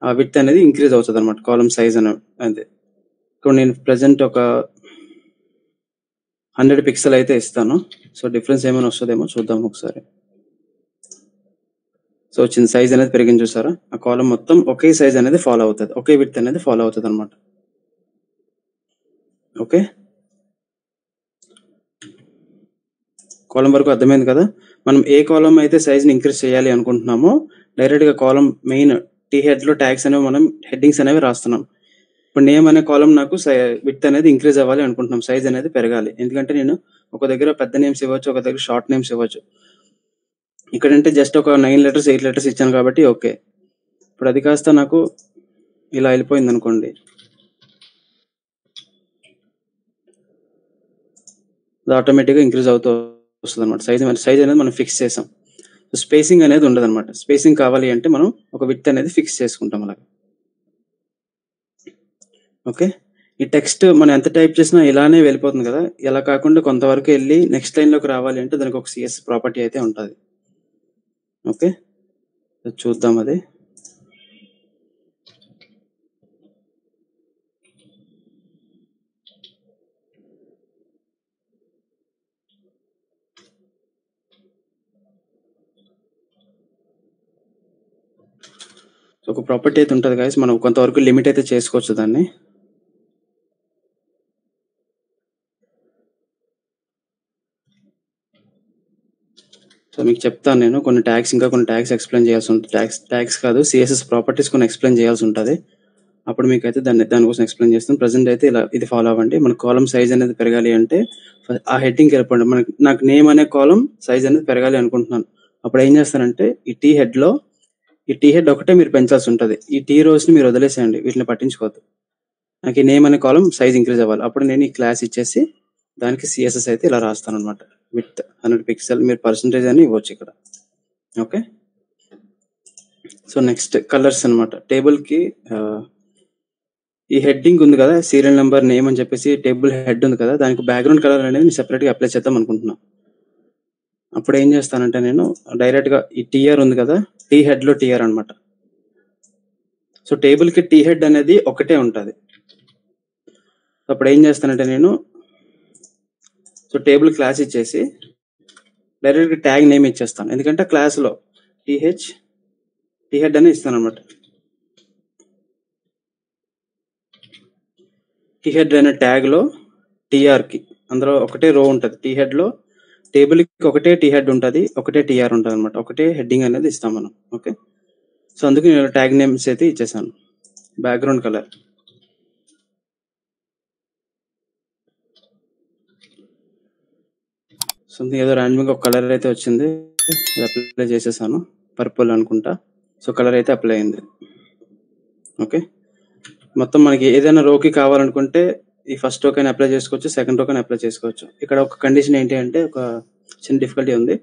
ఆ విడ్త్ అనేది ఇంక్రీజ్ అవుతదన్నమాట. కాలమ్ సైజ్ అంతే. ఇప్పుడు నేను ప్రెజెంట్ ఒక 100 పిక్సెల్ అయితే ఇస్తాను. సో డిఫరెన్స్ ఏమైనా వస్తదేమో చూద్దాం ఒకసారి. సో వచ్చింది, సైజ్ అనేది పెరిగింది చూసారా? ఆ కాలమ్ మొత్తం ఒకే సైజ్ అనేది ఫాలో అవుతది. ఒకే విడ్త్ అనేది ఫాలో అవుతదన్నమాట. ఓకే. కాలమ్ వరకు అర్థమైంది కదా? మనం ఏ కాలమ్ అయితే సైజ్‌ని ఇంక్రీజ్ చేయాలి అనుకుంటున్నామో డైరెక్ట్‌గా కాలమ్ మెయిన్ హెడ్‌లో ట్యాగ్స్ అనేవి మనం హెడ్డింగ్స్ అనేవి రాస్తున్నాం. ఇప్పుడు నేమ్ అనే కాలమ్ నాకు విడ్త్ అనేది ఇంక్రీజ్ అవ్వాలి అనుకుంటున్నాం. సైజ్ అనేది పెరగాలి. ఎందుకంటే నేను ఒక దగ్గర పెద్ద నేమ్స్ ఇవ్వచ్చు, ఒక దగ్గర షార్ట్ నేమ్స్ ఇవ్వచ్చు. ఇక్కడంటే జస్ట్ ఒక 9 లెటర్స్ 8 లెటర్స్ ఇచ్చాను కాబట్టి ఓకే. ఇప్పుడు అది కాస్త నాకు ఇలా వెళ్ళిపోయింది అనుకోండి. అది ఆటోమేటిక్‌గా ఇంక్రీజ్ అవుతూ వస్తదన్నమాట. సైజ్ అనేది మనం ఫిక్స్ చేసాం. స్పేసింగ్ అనేది ఉండదన్నమాట. స్పేసింగ్ కావాలి అంటే మనం ఒక విడ్త్ అనేది ఫిక్స్ చేసుకుంటాం అలాగా. ఓకే. ఈ టెక్స్ట్ మనం ఎంత టైప్ చేసినా ఇలానే వెళ్ళిపోతుంది కదా! ఇలా కాకుండా కొంతవరకు వెళ్ళి నెక్స్ట్ లైన్‌లోకి రావాలి అంటే దానికి ఒక సీఎస్ ప్రాపర్టీ అయితే ఉంటది. ఓకే. చూద్దాం అది. ఒక ప్రాపర్టీ అయితే ఉంటది గైస్. మనం కొంతవరకు లిమిట్ అయితే చేసుకోవచ్చు దాన్ని. సో మీకు చెప్తాను నేను కొన్ని ట్యాగ్స్ ఎక్స్‌ప్లెయిన్ చేయాల్సి ఉంటుంది. ట్యాగ్స్ కాదు, సీఎస్ఎస్ ప్రాపర్టీస్ కొన్ని ఎక్స్‌ప్లెయిన్ చేయాల్సి ఉంటది. అప్పుడు మీకైతే దాని కోసం ఎక్స్‌ప్లెయిన్ చేస్తాను. ప్రెజెంట్ అయితే ఇది ఫాలో అవ్వండి. మన కాలమ్ సైజ్ అనేది పెరగాలి అంటే ఆ హెడ్డింగ్‌కి వెళ్ళిపోండి. నాకు నేమ్ అనే కాలమ్ సైజ్ అనేది పెరగాలి అనుకుంటున్నాను. అప్పుడు ఏం చేస్తానంటే ఈ టీ హెడ్ ఒకటే మీరు పెంచాల్సి ఉంటది. ఈ టీ రోస్‌ని మీరు వదిలేసేయండి. వీటిని పట్టించుకోవద్దు. నాకు ఈ నేమ్ అనే కాలమ్ సైజ్ ఇంక్రీజ్ అవ్వాలి. అప్పుడు నేను ఈ క్లాస్ ఇచ్చేసి దానికి సీఎస్ఎస్ అయితే ఇలా రాస్తానన్నమాట. విడ్త్ 100 పిక్సెల్ మీరు పర్సెంటేజ్ అని ఇవ్వచ్చు ఇక్కడ. ఓకే. సో నెక్స్ట్ కలర్స్ అన్నమాట. టేబుల్‌కి ఈ హెడ్డింగ్ ఉంది కదా! సీరియల్ నంబర్, నేమ్ అని చెప్పేసి టేబుల్ హెడ్ ఉంది కదా! దానికి బ్యాక్‌గ్రౌండ్ కలర్ అనేది నేను సెపరేట్‌గా అప్లై చేద్దాం అనుకుంటున్నా. అప్పుడు ఏం చేస్తానంటే నేను డైరెక్ట్‌గా ఈ టీఆర్ ఉంది కదా! టీ హెడ్‌లో టీఆర్ అన్నమాట. సో టేబుల్‌కి టీ హెడ్ అనేది ఒకటే ఉంటది. అప్పుడు ఏం చేస్తానంటే నేను టేబుల్ క్లాస్ ఇచ్చేసి డైరెక్ట్‌గా ట్యాగ్ నేమ్ ఇచ్చేస్తాను. ఎందుకంటే క్లాస్‌లో టీ హెడ్ అని ఇస్తానన్నమాట. టీ హెడ్ అనే ట్యాగ్‌లో టీఆర్‌కి అందులో ఒకటే రో ఉంటది. టీ హెడ్‌లో టేబుల్‌కి ఒకటే టీ హెడ్ ఉంటది. ఒకటే టీఆర్ ఉంటదన్నమాట. ఒకటే హెడ్డింగ్ అనేది ఇస్తాం మనం. ఓకే. సో అందుకు నేను ట్యాగ్ నేమ్స్ అయితే ఇచ్చేసాను. బ్యాక్‌గ్రౌండ్ కలర్ సంథింగ్ ఏదో రాండమ్‌గా ఒక కలర్ అయితే వచ్చింది. అది అప్లై చేసేసాను. పర్పుల్ అనుకుంటా. సో కలర్ అయితే అప్లై అయింది. ఓకే. మొత్తం మనకి ఏదైనా రోకి కావాలనుకుంటే ఈ ఫస్ట్ రోకైనా అప్లై చేసుకోవచ్చు. సెకండ్ రోకైనా అప్లై చేసుకోవచ్చు. ఇక్కడ ఒక కండిషన్ ఏంటి అంటే ఒక చిన్న డిఫికల్టీ ఉంది.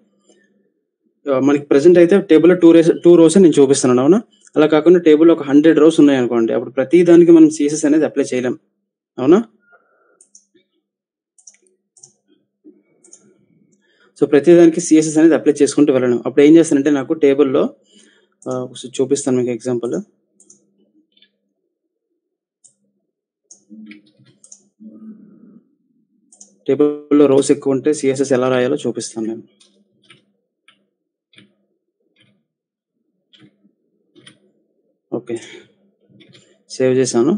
మనకి ప్రెజెంట్ అయితే టేబుల్‌లో 2 రోస్ నేను చూపిస్తున్నాను. అవునా? అలా కాకుండా టేబుల్‌లో ఒక 100 రోస్ ఉన్నాయనుకోండి. అప్పుడు ప్రతి దానికి మనం సీఎస్ఎస్ అనేది అప్లై చేయలేం. అవునా? సో ప్రతి దానికి సీఎస్ఎస్ అనేది అప్లై చేసుకుంటూ వెళ్ళను. అప్పుడు ఏం చేస్తానంటే నాకు టేబుల్‌లో ఒకసారి చూపిస్తాను మీకు ఎగ్జాంపుల్. టేబుల్‌లో రోస్ ఎక్కువ ఉంటే సీఎస్ఎస్ ఎలా రాయాలో చూపిస్తాను నేను. ఓకే. సేవ్ చేశాను.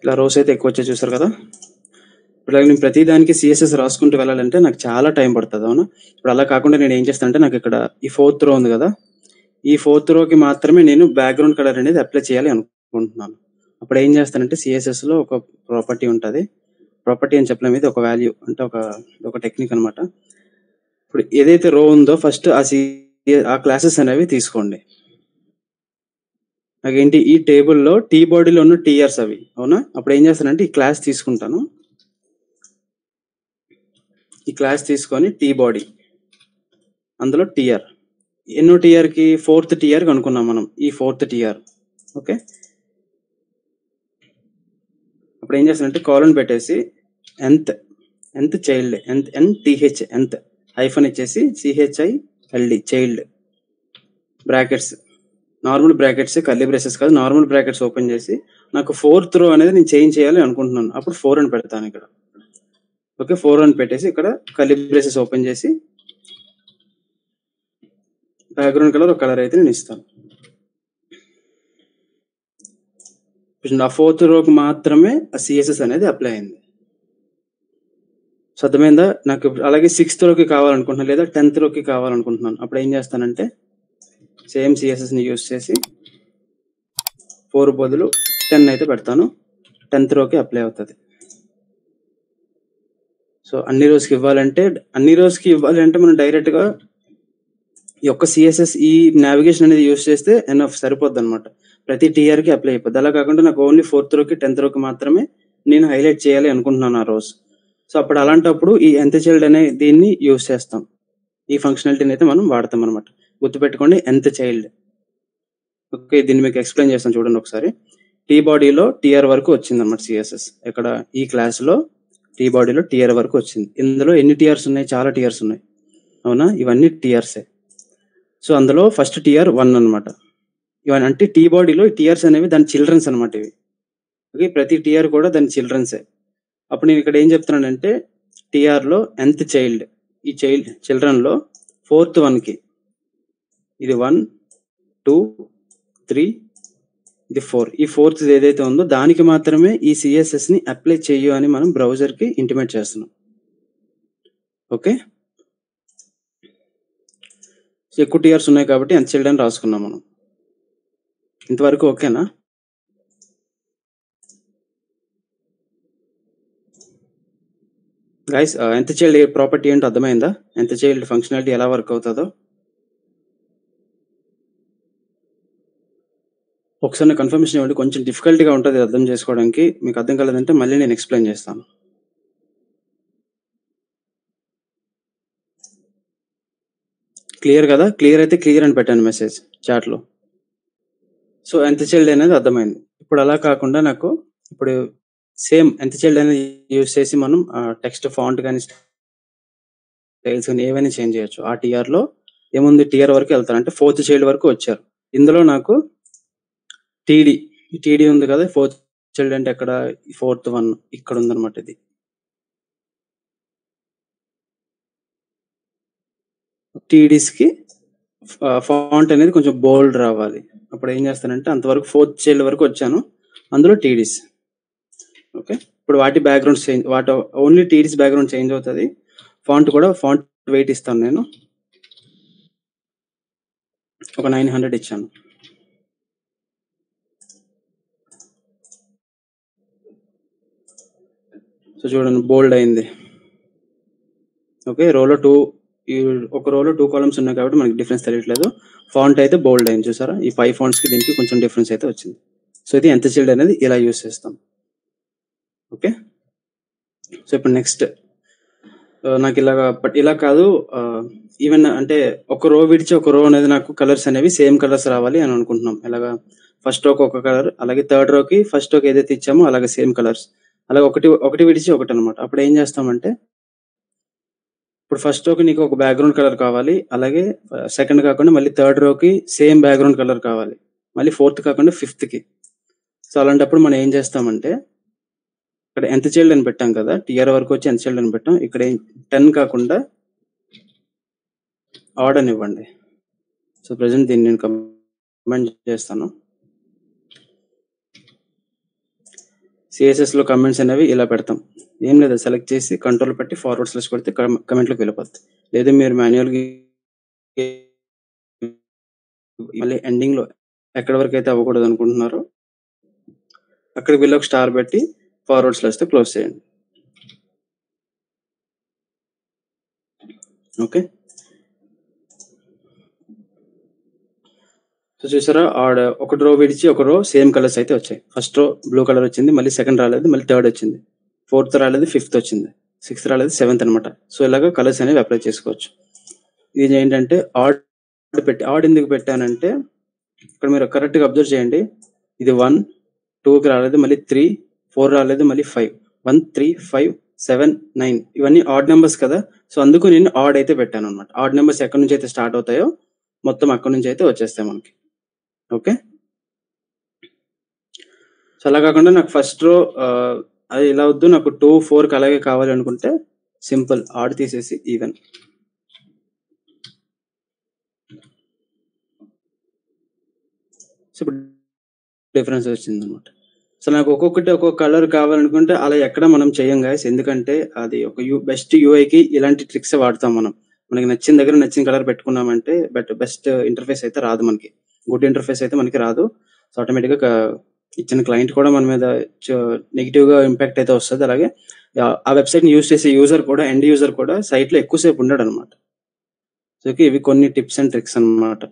ఇలా రోస్ అయితే ఎక్కువ వచ్చాయి చూసారు కదా! ఇప్పుడు నేను ప్రతి దానికి సీఎస్ఎస్ రాసుకుంటూ వెళ్ళాలంటే నాకు చాలా టైం పడతది. అవునా? ఇప్పుడు అలా కాకుండా నేను ఏం చేస్తానంటే నాకు ఇక్కడ ఈ 4థ్ రో ఉంది కదా! ఈ 4థ్ రోకి మాత్రమే నేను బ్యాక్‌గ్రౌండ్ కలర్ అనేది అప్లై చేయాలి అనుకుంటున్నాను. అప్పుడు ఏం చేస్తానంటే సీఎస్ఎస్‌లో ఒక ప్రాపర్టీ ఉంటది. ప్రాపర్టీ అని చెప్పలేము, ఇది ఒక వాల్యూ అంటే ఒక టెక్నిక్ అన్నమాట. ఇప్పుడు ఏదైతే రో ఉందో ఫస్ట్ ఆ క్లాసెస్ అనేవి తీసుకోండి. నాకేంటి ఈ టేబుల్లో టీ బాడీలో ఉన్న టీఆర్స్ అవి అవునా. అప్పుడు ఏం చేస్తానంటే ఈ క్లాస్ తీసుకుంటాను, ఈ క్లాస్ తీసుకొని టీ బాడీ అందులో టీఆర్ ఎన్నో టీఆర్కి 4th టీఆర్ కనుక్కున్నాం మనం, ఈ 4th టీఆర్. ఓకే, అప్పుడు ఏం చేస్తానంటే కాలన్ పెట్టేసి nth child NTH nth hyphen ఇచ్చేసి CHILD child brackets, normal brackets, curly braces కాదు, నార్మల్ బ్రాకెట్స్ ఓపెన్ చేసి నాకు 4th రో అనేది నేను చేంజ్ చేయాలి అనుకుంటున్నాను. అప్పుడు 4 అని పెడతాను ఇక్కడ. ఓకే, 4 అని పెట్టేసి ఇక్కడ కర్లీ బ్రేసెస్ ఓపెన్ చేసి బ్యాక్గ్రౌండ్ కలర్ ఒక కలర్ అయితే నేను ఇస్తాను. ఆ 4th రోకి మాత్రమే ఆ CSS అనేది అప్లై అయింది. సో అర్థమైందా నాకు. అలాగే 6th రోకి కావాలనుకుంటున్నాను లేదా 10th రోకి కావాలనుకుంటున్నాను. అప్పుడు ఏం చేస్తానంటే సేమ్ CSSని యూస్ చేసి 4 బదులు 10 అయితే పెడతాను, 10th రోకి అప్లై అవుతుంది. సో అన్ని రోజుకి ఇవ్వాలంటే మనం డైరెక్ట్గా ఈ యొక్క CSS ఈ నావిగేషన్ అనేది యూస్ చేస్తే ఎనఫ్ సరిపోద్ది అనమాట, ప్రతి టీఆర్కి అప్లై అయిపోద్ది. అలా కాకుండా నాకు ఓన్లీ 4th రోకి 10th రోకి మాత్రమే నేను హైలైట్ చేయాలి అనుకుంటున్నాను ఆ రోజు. సో అప్పుడు అలాంటప్పుడు ఈ nth చైల్డ్ అనే దీన్ని యూస్ చేస్తాం, ఈ ఫంక్షనాలిటీని అయితే మనం వాడతాం అనమాట. గుర్తుపెట్టుకోండి nth చైల్డ్. ఓకే, దీన్ని మీకు ఎక్స్ప్లెయిన్ చేస్తాను చూడండి ఒకసారి. టీ బాడీలో టీఆర్ వరకు వచ్చింది అనమాట CSS. ఇక్కడ ఈ క్లాస్లో టీ బాడీలో టీఆర్ వరకు వచ్చింది. ఇందులో ఎన్ని టీఆర్స్ ఉన్నాయి? చాలా టీఆర్స్ ఉన్నాయి అవునా, ఇవన్నీ టీఆర్సే. సో అందులో ఫస్ట్ టీఆర్ 1 అనమాట. ఇవన్నీ అంటే టీ బాడీలో టీఆర్స్ అనేవి దాని చిల్డ్రన్స్ అనమాట ఇవి. ఓకే, ప్రతి టీఆర్ కూడా దాని చిల్డ్రన్సే. అప్పుడు నేను ఇక్కడ ఏం చెప్తున్నానంటే టీఆర్లో nth చైల్డ్, ఈ చిల్డ్రన్లో 4th 1కి ఇది 1 2 3 ఇది 4, ఈ 4th ఏదైతే ఉందో దానికి మాత్రమే ఈ CSSని అప్లై చెయ్యు అని మనం బ్రౌజర్కి ఇంటిమేట్ చేస్తున్నాం. ఓకే, ఎక్కువ టీఆర్స్ ఉన్నాయి కాబట్టి nth చైల్డ్ అని రాసుకున్నాం మనం. ఇంతవరకు ఓకేనా? గైస్ nth చైల్డ్ ప్రాపర్టీ ఏంటో అర్థమైందా? nth చైల్డ్ ఫంక్షనాలిటీ ఎలా వర్క్ అవుతుందో ఒకసారి నాకు కన్ఫర్మేషన్ ఇవ్వండి. కొంచెం డిఫికల్ట్గా ఉంటుంది అర్థం చేసుకోవడానికి. మీకు అర్థం కాలేదంటే మళ్ళీ నేను ఎక్స్ప్లెయిన్ చేస్తాను. క్లియర్ కదా? క్లియర్ అయితే క్లియర్ అని పెట్టాను మెసేజ్ చాట్లో. సో nth చైల్డ్ అనేది అర్థమైంది. ఇప్పుడు అలా కాకుండా నాకు ఇప్పుడు సేమ్ nth చైల్డ్ అనేది యూజ్ చేసి మనం టెక్స్ట్ ఫాంట్ కానీ స్టైల్స్ కానీ ఏవైనా చేంజ్ చేయొచ్చు. ఆ టీఆర్లో ఏముంది, టీఆర్ వరకు వెళ్తారు అంటే 4th చైల్డ్ వరకు వచ్చారు. ఇందులో నాకు టీడీ ఉంది కదా, 4th చైల్డ్ అంటే ఎక్కడ 4th 1 ఇక్కడ ఉందన్నమాట. ఇది టీడీస్కి ఫాంట్ అనేది కొంచెం బోల్డ్ రావాలి. అప్పుడు ఏం చేస్తానంటే అంతవరకు 4th చైల్డ్ వరకు వచ్చాను, అందులో టీడీస్. ఓకే, ఇప్పుడు వాటి background change, only TDs background change అవుతుంది. ఫాంట్ కూడా ఫాంట్ వెయిట్ ఇస్తాను నేను, ఒక 900 ఇచ్చాను. సో చూడండి బోల్డ్ అయింది. ఓకే, ఒక రోలో 2 కాలమ్స్ ఉన్నాయి కాబట్టి మనకి డిఫరెన్స్ తెలియట్లేదు. ఫాంట్ అయితే బోల్డ్ అయింది చూసారా, ఈ 5 ఫాంట్స్కి దీనికి కొంచెం డిఫరెన్స్ అయితే వచ్చింది. సో ఇది nth చైల్డ్ అనేది ఇలా యూస్ చేస్తాం. ఓకే, సో ఇప్పుడు నెక్స్ట్ నాకు ఇలా కాదు, ఈవెన్ అంటే ఒక రో విడిచి ఒక రో అనేది నాకు కలర్స్ అనేవి సేమ్ కలర్స్ రావాలి అని అనుకుంటున్నాం. ఎలాగా ఫస్ట్ రోకి ఒక కలర్, అలాగే థర్డ్ రోకి ఫస్ట్ రోకి ఏదైతే ఇచ్చామో అలాగే సేమ్ కలర్స్, అలాగే ఒకటి విడిచి ఒకటి అనమాట. అప్పుడు ఏం చేస్తామంటే ఇప్పుడు ఫస్ట్ రోకి నీకు ఒక బ్యాక్గ్రౌండ్ కలర్ కావాలి, అలాగే సెకండ్ కాకుండా మళ్ళీ థర్డ్ రోకి సేమ్ బ్యాక్గ్రౌండ్ కలర్ కావాలి, మళ్ళీ 4th కాకుండా 5th. సో అలాంటప్పుడు మనం ఏం చేస్తామంటే ఇక్కడ nth చైల్డ్ అని పెట్టాం కదా, టీఆర్ వరకు వచ్చి nth చైల్డ్ అని పెట్టాం. ఇక్కడ 10 కాకుండా ఆడ్ అని ఇవ్వండి. సో ప్రజెంట్ దీన్ని నేను కమెంట్ చేస్తాను. సిఎస్ఎస్లో కమెంట్స్ అనేవి ఇలా పెడతాం, ఏం లేదు సెలెక్ట్ చేసి కంట్రోల్ పెట్టి ఫార్వర్డ్ స్లాష్ కొడితే కమెంట్లోకి వెళ్ళిపోద్ది. లేదా మీరు మాన్యువల్గా మళ్ళీ ఎండింగ్లో ఎక్కడి వరకు అయితే అవ్వకూడదు అనుకుంటున్నారో అక్కడికి వెళ్ళి ఒక స్టార్ పెట్టి ఫార్వర్డ్ స్లాష్తో క్లోజ్ చేయండి. ఓకే, సో చూసారా, ఒక రో విడిచి ఒక రో సేమ్ కలర్స్ అయితే వచ్చాయి. ఫస్ట్ రో బ్లూ కలర్ వచ్చింది, మళ్ళీ సెకండ్ రాలేదు, మళ్ళీ థర్డ్ వచ్చింది, ఫోర్త్ రాలేదు, ఫిఫ్త్ వచ్చింది, సిక్స్త్ రాలేదు, సెవెంత్ అనమాట. సో ఇలాగ కలర్స్ అనేవి అప్లై చేసుకోవచ్చు. ఇది ఏంటంటే ఆడ్ ఎందుకు పెట్టానంటే, ఇక్కడ మీరు కరెక్ట్గా అబ్జర్వ్ చేయండి. ఇది 1, 2కి రాలేదు, మళ్ళీ 3, 4 రాలేదు, మళ్ళీ 5, 1, 3, 5, 7, 9 ఇవన్నీ ఆడ్ నెంబర్స్ కదా. సో అందుకు నేను ఆడ్ అయితే పెట్టాను అనమాట. ఆడ్ నెంబర్స్ ఎక్కడి నుంచి అయితే స్టార్ట్ అవుతాయో మొత్తం అక్కడి నుంచి అయితే వచ్చేస్తాయి మనకి. ఓకే, సో అలా కాకుండా నాకు ఫస్ట్ రో అది ఇలా వద్దు, నాకు 2, 4కి అలాగే కావాలి అనుకుంటే సింపుల్ ఆడ్ తీసేసి ఈవెన్. సో ఇప్పుడు డిఫరెన్స్ వచ్చింది అనమాట. సో నాకు ఒక్కొక్క కలర్ కావాలనుకుంటే అలా ఎక్కడ మనం చేయం గాయస్, ఎందుకంటే అది ఒక బెస్ట్ యూఐకి ఇలాంటి ట్రిక్స్ వాడతాం మనం. మనకి నచ్చిన దగ్గర నచ్చిన కలర్ పెట్టుకున్నామంటే బెస్ట్ ఇంటర్ఫేస్ అయితే రాదు మనకి, గుడ్ ఇంటర్ఫేస్ అయితే మనకి రాదు. సో ఆటోమేటిక్గా ఇచ్చిన క్లయింట్ కూడా మన మీద నెగిటివ్ గా ఇంపాక్ట్ అయితే వస్తుంది. అలాగే ఆ వెబ్సైట్ ని యూజ్ చేసే యూజర్ కూడా, ఎండ్ యూజర్ కూడా సైట్ లో ఎక్కువసేపు ఉండడు అనమాట. సో ఇవి కొన్ని టిప్స్ అండ్ ట్రిక్స్ అన్నమాట.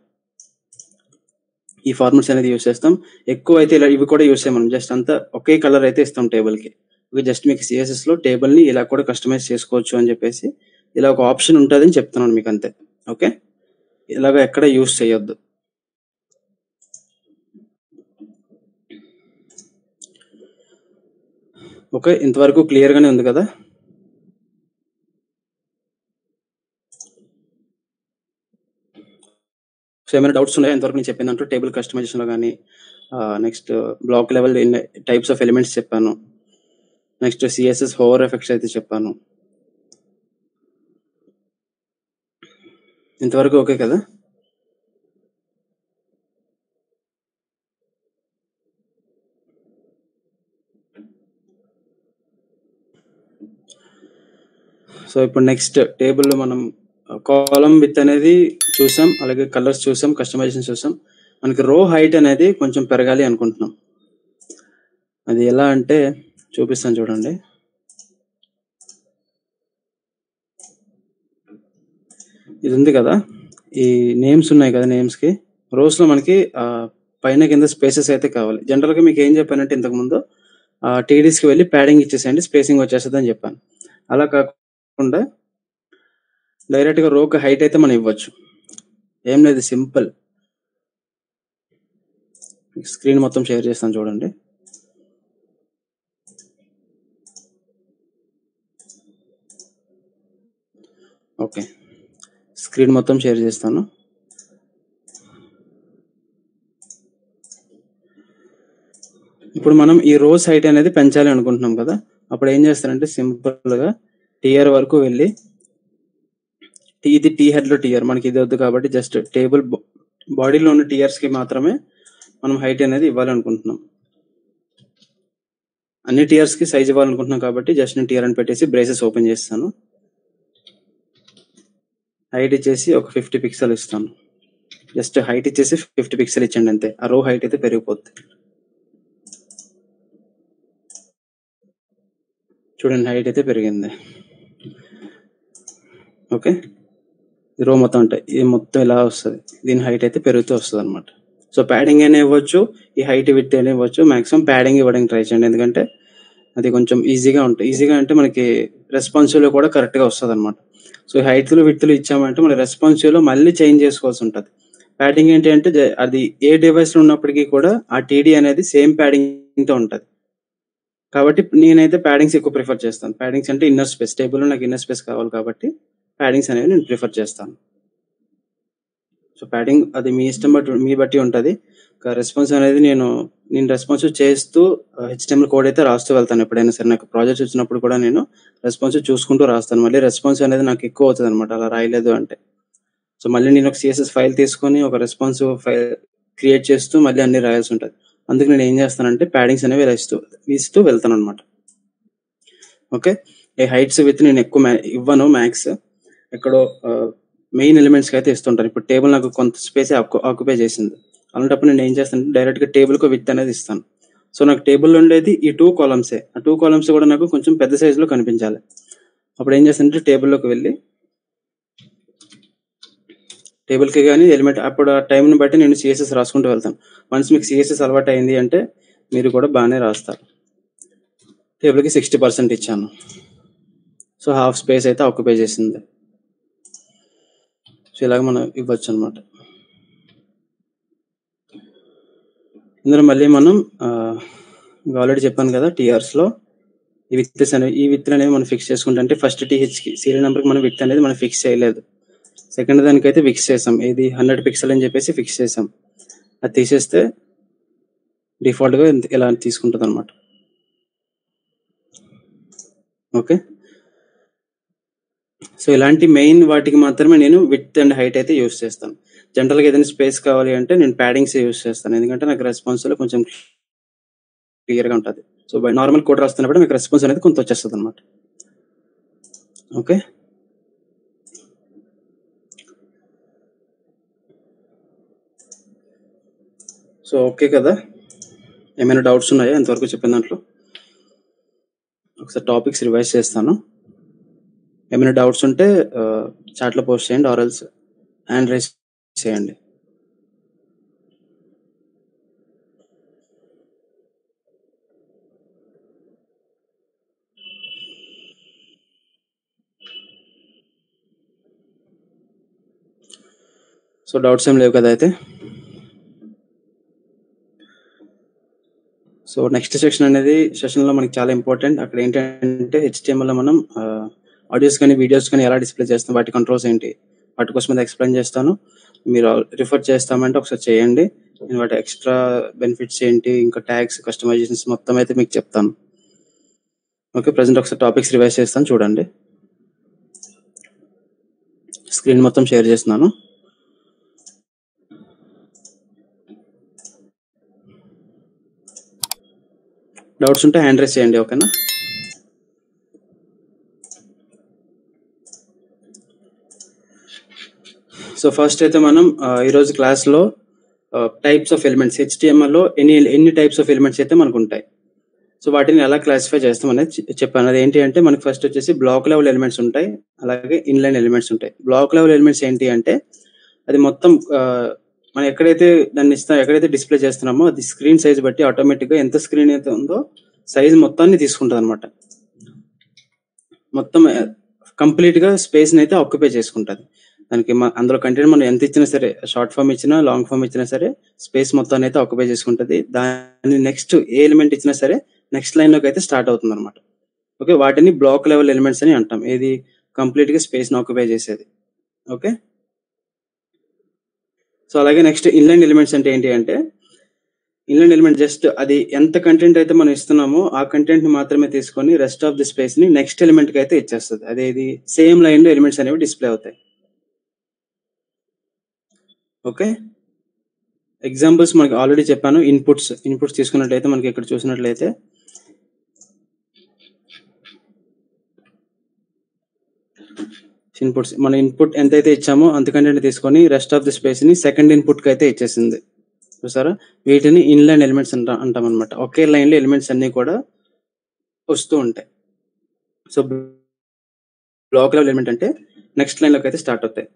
ఈ ఫార్మాట్స్ అనేది యూస్ చేస్తాం. ఎక్కువ అయితే ఇలా ఇవి కూడా యూస్ చేయం మనం, జస్ట్ అంతా ఒకే కలర్ అయితే ఇస్తాం టేబుల్ కి. జస్ట్ మీకు సిఎస్ఎస్ లో టేబుల్ ని ఇలా కూడా కస్టమైజ్ చేసుకోవచ్చు అని చెప్పేసి ఇలా ఒక ఆప్షన్ ఉంటుంది అని చెప్తున్నాను మీకు, అంతే. ఓకే, ఇలాగ ఎక్కడ యూస్ చేయొద్దు. ఓకే, ఇంతవరకు క్లియర్ గానే ఉంది కదా. సో ఏమైనా డౌట్స్ ఉన్నాయా ఇంతవరకు నేను చెప్పిన దాంట్లో? టేబుల్ కస్టమైజేషన్ లో కానీ, next block level types of elements చెప్పాను, నెక్స్ట్ సిఎస్ఎస్ హోవర్ ఎఫెక్ట్స్ అయితే చెప్పాను. ఇంతవరకు ఓకే కదా. సో ఇప్పుడు నెక్స్ట్ టేబుల్లో మనం కాలం విత్ అనేది చూసాం, అలాగే కలర్స్ చూసాం, కస్టమైజేషన్ చూసాం. మనకి రో హైట్ అనేది కొంచెం పెరగాలి అనుకుంటున్నాం. అది ఎలా అంటే చూపిస్తాను చూడండి. ఇది ఉంది కదా, ఈ నేమ్స్ ఉన్నాయి కదా, నేమ్స్ కి రోస్ లో మనకి పైన కింద స్పేసెస్ అయితే కావాలి. జనరల్ గా మీకు ఏం చెప్పానంటే ఇంతకు ముందు టీడీస్ కి వెళ్ళి ప్యాడింగ్ ఇచ్చేసేయండి, స్పేసింగ్ వచ్చేస్తుంది అని చెప్పాను. అలా కాకుండా డైరెక్ట్ గా రోకి హైట్ అయితే మనం ఇవ్వచ్చు. ఏం లేదు, సింపుల్. స్క్రీన్ మొత్తం షేర్ చేస్తాను చూడండి. ఓకే, స్క్రీన్ మొత్తం షేర్ చేస్తాను. ఇప్పుడు మనం ఈ రోస్ హైట్ అనేది పెంచాలి అనుకుంటున్నాం కదా. అప్పుడు ఏం చేస్తారంటే సింపుల్ గా టియర్ వరకు వెళ్ళి, ఇది టీ హెడ్ లో టియర్ మనకి ఇది వద్దు కాబట్టి జస్ట్ టేబుల్ బాడీలో ఉన్న టియర్స్ కి మాత్రమే మనం హైట్ అనేది ఇవ్వాలనుకుంటున్నాం. అన్ని టియర్స్ కి సైజ్ ఇవ్వాలనుకుంటున్నాం కాబట్టి జస్ట్ నేను టియర్ అని పెట్టేసి బ్రేసెస్ ఓపెన్ చేస్తాను. హైట్ ఇచ్చేసి ఒక 50 పిక్సెల్ ఇస్తాను. జస్ట్ హైట్ ఇచ్చేసి 50 పిక్సెల్ ఇచ్చండి అంతే. ఆ రో హైట్ అయితే పెరిగిపోద్ది. చూడండి, హైట్ అయితే పెరిగింది. ఓకే, ఈ రో మొత్తం ఉంటాయి, ఇది మొత్తం ఇలా వస్తుంది. దీని హైట్ అయితే పెరుగుతూ వస్తుంది అనమాట. సో ప్యాడింగ్ అయినా ఇవ్వచ్చు, ఈ హైట్ విత్ అయినా ఇవ్వచ్చు. మాక్సిమం ప్యాడింగ్ ఇవ్వడానికి ట్రై చేయండి, ఎందుకంటే అది కొంచెం ఈజీగా ఉంటుంది. ఈజీగా అంటే మనకి రెస్పాన్సివ్ కూడా కరెక్ట్ గా వస్తుంది అనమాట. సో హైట్లు విత్తులు ఇచ్చామంటే మన రెస్పాన్సివ్ లో మళ్ళీ చేంజ్ చేసుకోవాల్సి ఉంటుంది. ప్యాడింగ్ ఏంటి అంటే అది ఏ డివైస్ లో ఉన్నప్పటికీ కూడా ఆ టీడీ అనేది సేమ్ ప్యాడింగ్ తో ఉంటుంది. కాబట్టి నేనైతే ప్యాడింగ్స్ ఎక్కువ ప్రిఫర్ చేస్తాను. ప్యాడింగ్స్ అంటే ఇన్నర్ స్పేస్, టేబుల్ లో నాకు ఇన్నర్ స్పేస్ కావాలి కాబట్టి ప్యాడింగ్స్ అనేవి నేను ప్రిఫర్ చేస్తాను. సో ప్యాడింగ్ అది మీ ఇష్టం బట్టి ఉంటుంది. రెస్పాన్సివ్ అనేది నేను రెస్పాన్సివ్ చేస్తూ HTML కోడ్ అయితే రాస్తూ వెళ్తాను. ఎప్పుడైనా సరే నాకు ప్రాజెక్ట్స్ వచ్చినప్పుడు కూడా నేను రెస్పాన్సివ్ చూసుకుంటూ రాస్తాను. మళ్ళీ రెస్పాన్సివ్ అనేది నాకు ఎక్కువ అవుతుంది అనమాట అలా రాయలేదు అంటే. సో మళ్ళీ నేను ఒక CSS ఫైల్ తీసుకొని ఒక రెస్పాన్సివ్ ఫైల్ క్రియేట్ చేస్తూ మళ్ళీ అన్ని రాయాల్సి ఉంటుంది. అందుకు నేను ఏం చేస్తానంటే ప్యాడింగ్స్ అనేవి ఇస్తూ వెళ్తాను అనమాట. ఓకే, ఈ హైట్స్ విత్ నేను ఎక్కువ ఇవ్వను, మ్యాక్స్ ఎక్కడో మెయిన్ ఎలిమెంట్స్ కి అయితే ఇస్తుంటాను. ఇప్పుడు టేబుల్ నాకు కొంత స్పేస్ ఆక్యుపై చేసింది, అలాంటప్పుడు నేను ఏం చేస్తాను, డైరెక్ట్ గా టేబుల్ కు విత్ అనేది ఇస్తాను. సో నాకు టేబుల్ ఉండేది ఈ 2 కాలమ్సే. ఆ 2 కాలమ్స్ కూడా నాకు కొంచెం పెద్ద సైజ్ లో కనిపించాలి. అప్పుడు ఏం చేస్తానంటే టేబుల్లోకి వెళ్ళి టేబుల్కి కానీ ఎలిమెంట్ అప్పుడు ఆ టైంని బట్టి నేను సిఎస్ఎస్ రాసుకుంటూ వెళ్తాను. వన్స్ మీకు సిఎస్ఎస్ అలవాటు అయింది అంటే మీరు కూడా బాగానే రాస్తారు. టేబుల్కి 60% ఇచ్చాను. సో హాఫ్ స్పేస్ అయితే ఆక్యుపై చేసింది. సో ఇలాగ మనం ఇవ్వచ్చు అనమాట. ఇందులో మళ్ళీ మనం ఆల్రెడీ చెప్పాను కదా టీఆర్స్లో ఈ విత్తులు అనేవి మనం ఫిక్స్ చేసుకుంటాం. అంటే ఫస్ట్ టీహెచ్కి సీరియల్ నెంబర్కి మనం విత్ అనేది మనం ఫిక్స్ చేయలేదు. సెకండ్ దానికైతే ఫిక్స్ చేసాం. ఇది 100 పిక్సెల్ అని చెప్పేసి ఫిక్స్ చేసాం. అది తీసేస్తే డిఫాల్ట్గా ఇలా తీసుకుంటుంది అనమాట. ఓకే, సో ఇలాంటి మెయిన్ వాటికి మాత్రమే నేను విడ్త్ అండ్ హైట్ అయితే యూస్ చేస్తాను. జనరల్గా ఏదైనా స్పేస్ కావాలి అంటే నేను ప్యాడింగ్స్ యూస్ చేస్తాను. ఎందుకంటే నాకు రెస్పాన్స్లో కొంచెం క్లియర్గా ఉంటుంది. సో నార్మల్ కోడ్ రాస్తున్నప్పుడు మీకు రెస్పాన్స్ అనేది కొంత వచ్చేస్తుంది అనమాట. ఓకే, సో ఓకే కదా, ఏమైనా డౌట్స్ ఉన్నాయా ఎంతవరకు చెప్పిన దాంట్లో? ఒకసారి టాపిక్స్ రివైజ్ చేస్తాను. ఏమైనా డౌట్స్ ఉంటే చాట్లో పోస్ట్ చేయండి, ఆర్ఎల్స్ హ్యాండ్ రైజ్ చేయండి. సో డౌట్స్ ఏం లేవు కదా అయితే. సో నెక్స్ట్ సెషన్లో మనకి చాలా ఇంపార్టెంట్. అక్కడ ఏంటంటే హెచ్టిఎంఎల్లో మనం ఆడియోస్ కానీ వీడియోస్ కానీ ఎలా డిస్ప్లే చేస్తాం, వాటి కంట్రోల్స్ ఏంటి, వాటి కోసం మీద ఎక్స్ప్లెయిన్ చేస్తాను. మీరు రిఫర్ చేస్తామంటే ఒకసారి చేయండి. నేను వాటి ఎక్స్ట్రా బెనిఫిట్స్ ఏంటి, ఇంకా ట్యాగ్స్, కస్టమైజేషన్స్ మొత్తం అయితే మీకు చెప్తాను. ఓకే, ప్రజెంట్ ఒకసారి టాపిక్స్ రివైజ్ చేస్తాను, చూడండి. స్క్రీన్ మొత్తం షేర్ చేస్తున్నాను. డౌట్స్ ఉంటే హ్యాండ్ రైజ్ చేయండి. ఓకేనా? సో ఫస్ట్ అయితే మనం ఈరోజు క్లాస్లో టైప్స్ ఆఫ్ ఎలిమెంట్స్, హెచ్టిఎంఎల్లో ఎన్ని టైప్స్ ఆఫ్ ఎలిమెంట్స్ అయితే మనకు ఉంటాయి, సో వాటిని ఎలా క్లాసిఫై చేస్తాం అనేది చెప్పాను. అది ఏంటి అంటే మనకి ఫస్ట్ వచ్చేసి బ్లాక్ లెవెల్ ఎలిమెంట్స్ ఉంటాయి, అలాగే ఇన్లైన్ ఎలిమెంట్స్ ఉంటాయి. బ్లాక్ లెవెల్ ఎలిమెంట్స్ ఏంటి అంటే అది మొత్తం మనం ఎక్కడైతే దాన్ని ఎక్కడైతే డిస్ప్లే చేస్తున్నామో అది స్క్రీన్ సైజ్ బట్టి ఆటోమేటిక్గా ఎంత స్క్రీన్ అయితే ఉందో సైజ్ మొత్తాన్ని తీసుకుంటుంది అనమాట. మొత్తం కంప్లీట్గా స్పేస్ని అయితే ఆక్యుపై చేసుకుంటుంది. దానికి అందులో కంటెంట్ మనం ఎంత ఇచ్చినా సరే, షార్ట్ ఫామ్ ఇచ్చినా లాంగ్ ఫామ్ ఇచ్చినా సరే స్పేస్ మొత్తాన్ని అయితే ఆక్యుపై చేసుకుంటుంది. దాన్ని నెక్స్ట్ ఏ ఎలిమెంట్ ఇచ్చినా సరే నెక్స్ట్ లైన్లోకి అయితే స్టార్ట్ అవుతుంది అనమాట. ఓకే, వాటిని బ్లాక్ లెవెల్ ఎలిమెంట్స్ అని అంటాం. ఏది కంప్లీట్గా స్పేస్ని ఆక్యుపై చేసేది. ఓకే, సో అలాగే నెక్స్ట్ ఇన్లైన్ ఎలిమెంట్స్ అంటే ఏంటి అంటే ఇన్లైన్ ఎలిమెంట్ జస్ట్ అది ఎంత కంటెంట్ అయితే మనం ఇస్తున్నామో ఆ కంటెంట్ ని మాత్రమే తీసుకొని రెస్ట్ ఆఫ్ ది స్పేస్ ని నెక్స్ట్ ఎలిమెంట్ కి అయితే ఇచ్చేస్తుంది. అదేది సేమ్ లైన్ లో ఎలిమెంట్స్ అనేవి డిస్ప్లే అవుతాయి. ఓకే, ఎగ్జాంపుల్స్ మనకి ఆల్రెడీ చెప్పాను. ఇన్పుట్స్ తీసుకున్నట్లయితే మనకి ఇక్కడ చూసినట్లయితే మన ఇన్పుట్ ఎంతైతే ఇచ్చామో అంత కంటెంట్ తీసుకొని రెస్ట్ ఆఫ్ ది స్పేస్ ని సెకండ్ ఇన్పుట్ కి అయితే ఇచ్చేసింది. చూసారా, వీటిని ఇన్లైన్ ఎలిమెంట్స్ అంటాం అనమాట. ఒకే లైన్ లో ఎలిమెంట్స్ అన్ని కూడా వస్తూ ఉంటాయి. సో బ్లాక్ లెవెల్ ఎలిమెంట్ అంటే నెక్స్ట్ లైన్ లోకి అయితే స్టార్ట్ అవుతాయి.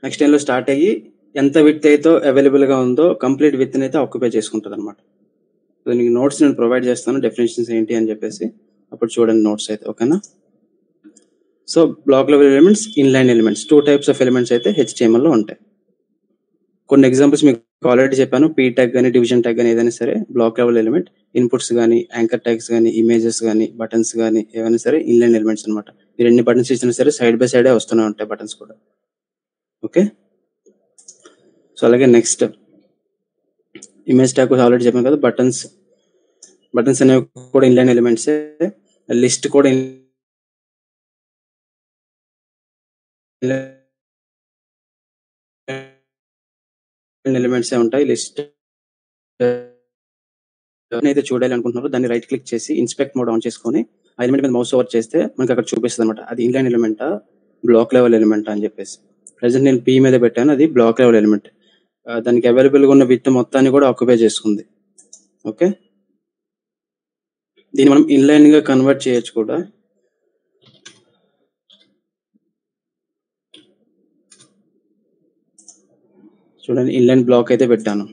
నెక్స్ట్ లైన్ లో స్టార్ట్ అయ్యి ఎంత విత్ అయితే అవైలబుల్ గా ఉందో కంప్లీట్ విత్ అయితే ఆక్యుపై చేసుకుంటుంది అనమాట. దీనికి నోట్స్ నేను ప్రొవైడ్ చేస్తాను, డెఫినేషన్స్ ఏంటి అని చెప్పేసి అప్పుడు చూడండి నోట్స్ అయితే. ఓకేనా? So block level elements, inline elements, 2 types of elements అయితే HTML లో ఉంటాయి. కొన్ని ఎగ్జాంపుల్స్ మీకు ఆల్రెడీ చెప్పాను. పీ ట్యాగ్ కానీ డివిజన్ ట్యాగ్ కానీ ఏదైనా సరే బ్లాక్ లెవెల్ ఎలిమెంట్. ఇన్పుట్స్ కానీ యాంకర్ ట్యాగ్స్ కానీ ఇమేజెస్ కానీ బటన్స్ కానీ ఏవైనా సరే ఇన్లైన్ ఎలిమెంట్స్ అనమాట. మీరు ఎన్ని బటన్స్ ఇచ్చినా సరే సైడ్ బై సైడే వస్తూనే ఉంటాయి బటన్స్ కూడా. ఓకే, సో అలాగే నెక్స్ట్ ఇమేజ్ ట్యాగ్ ఆల్రెడీ చెప్పాను కదా. బటన్స్ అనేవి కూడా ఇన్లైన్ ఎలిమెంట్స్. లిస్ట్ కూడా ఎలిమెంట్స్ ఉంటాయి. లిస్ట్ అయితే చూడాలి అనుకుంటున్నారో దాన్ని రైట్ క్లిక్ చేసి ఇన్స్పెక్ట్ మోడ్ ఆన్ చేసుకొని ఆ ఎలిమెంట్ మీద మౌస్ ఓవర్ చేస్తే మనకి అక్కడ చూపిస్తుంది అనమాట అది ఇన్లైన్ ఎలిమెంటా బ్లాక్ లెవెల్ ఎలిమెంటా అని చెప్పేసి. ప్రెసెంట్ నేను పీ మీద పెట్టాను, అది బ్లాక్ లెవెల్ ఎలిమెంట్. దానికి అవైలబుల్గా ఉన్న విత్ మొత్తాన్ని కూడా ఆక్యుపై చేసుకుంది. ఓకే, దీన్ని మనం ఇన్లైన్ గా కన్వర్ట్ చేయొచ్చు కూడా. చూడండి ఇన్లైన్ బ్లాక్ అయితే పెట్టాను.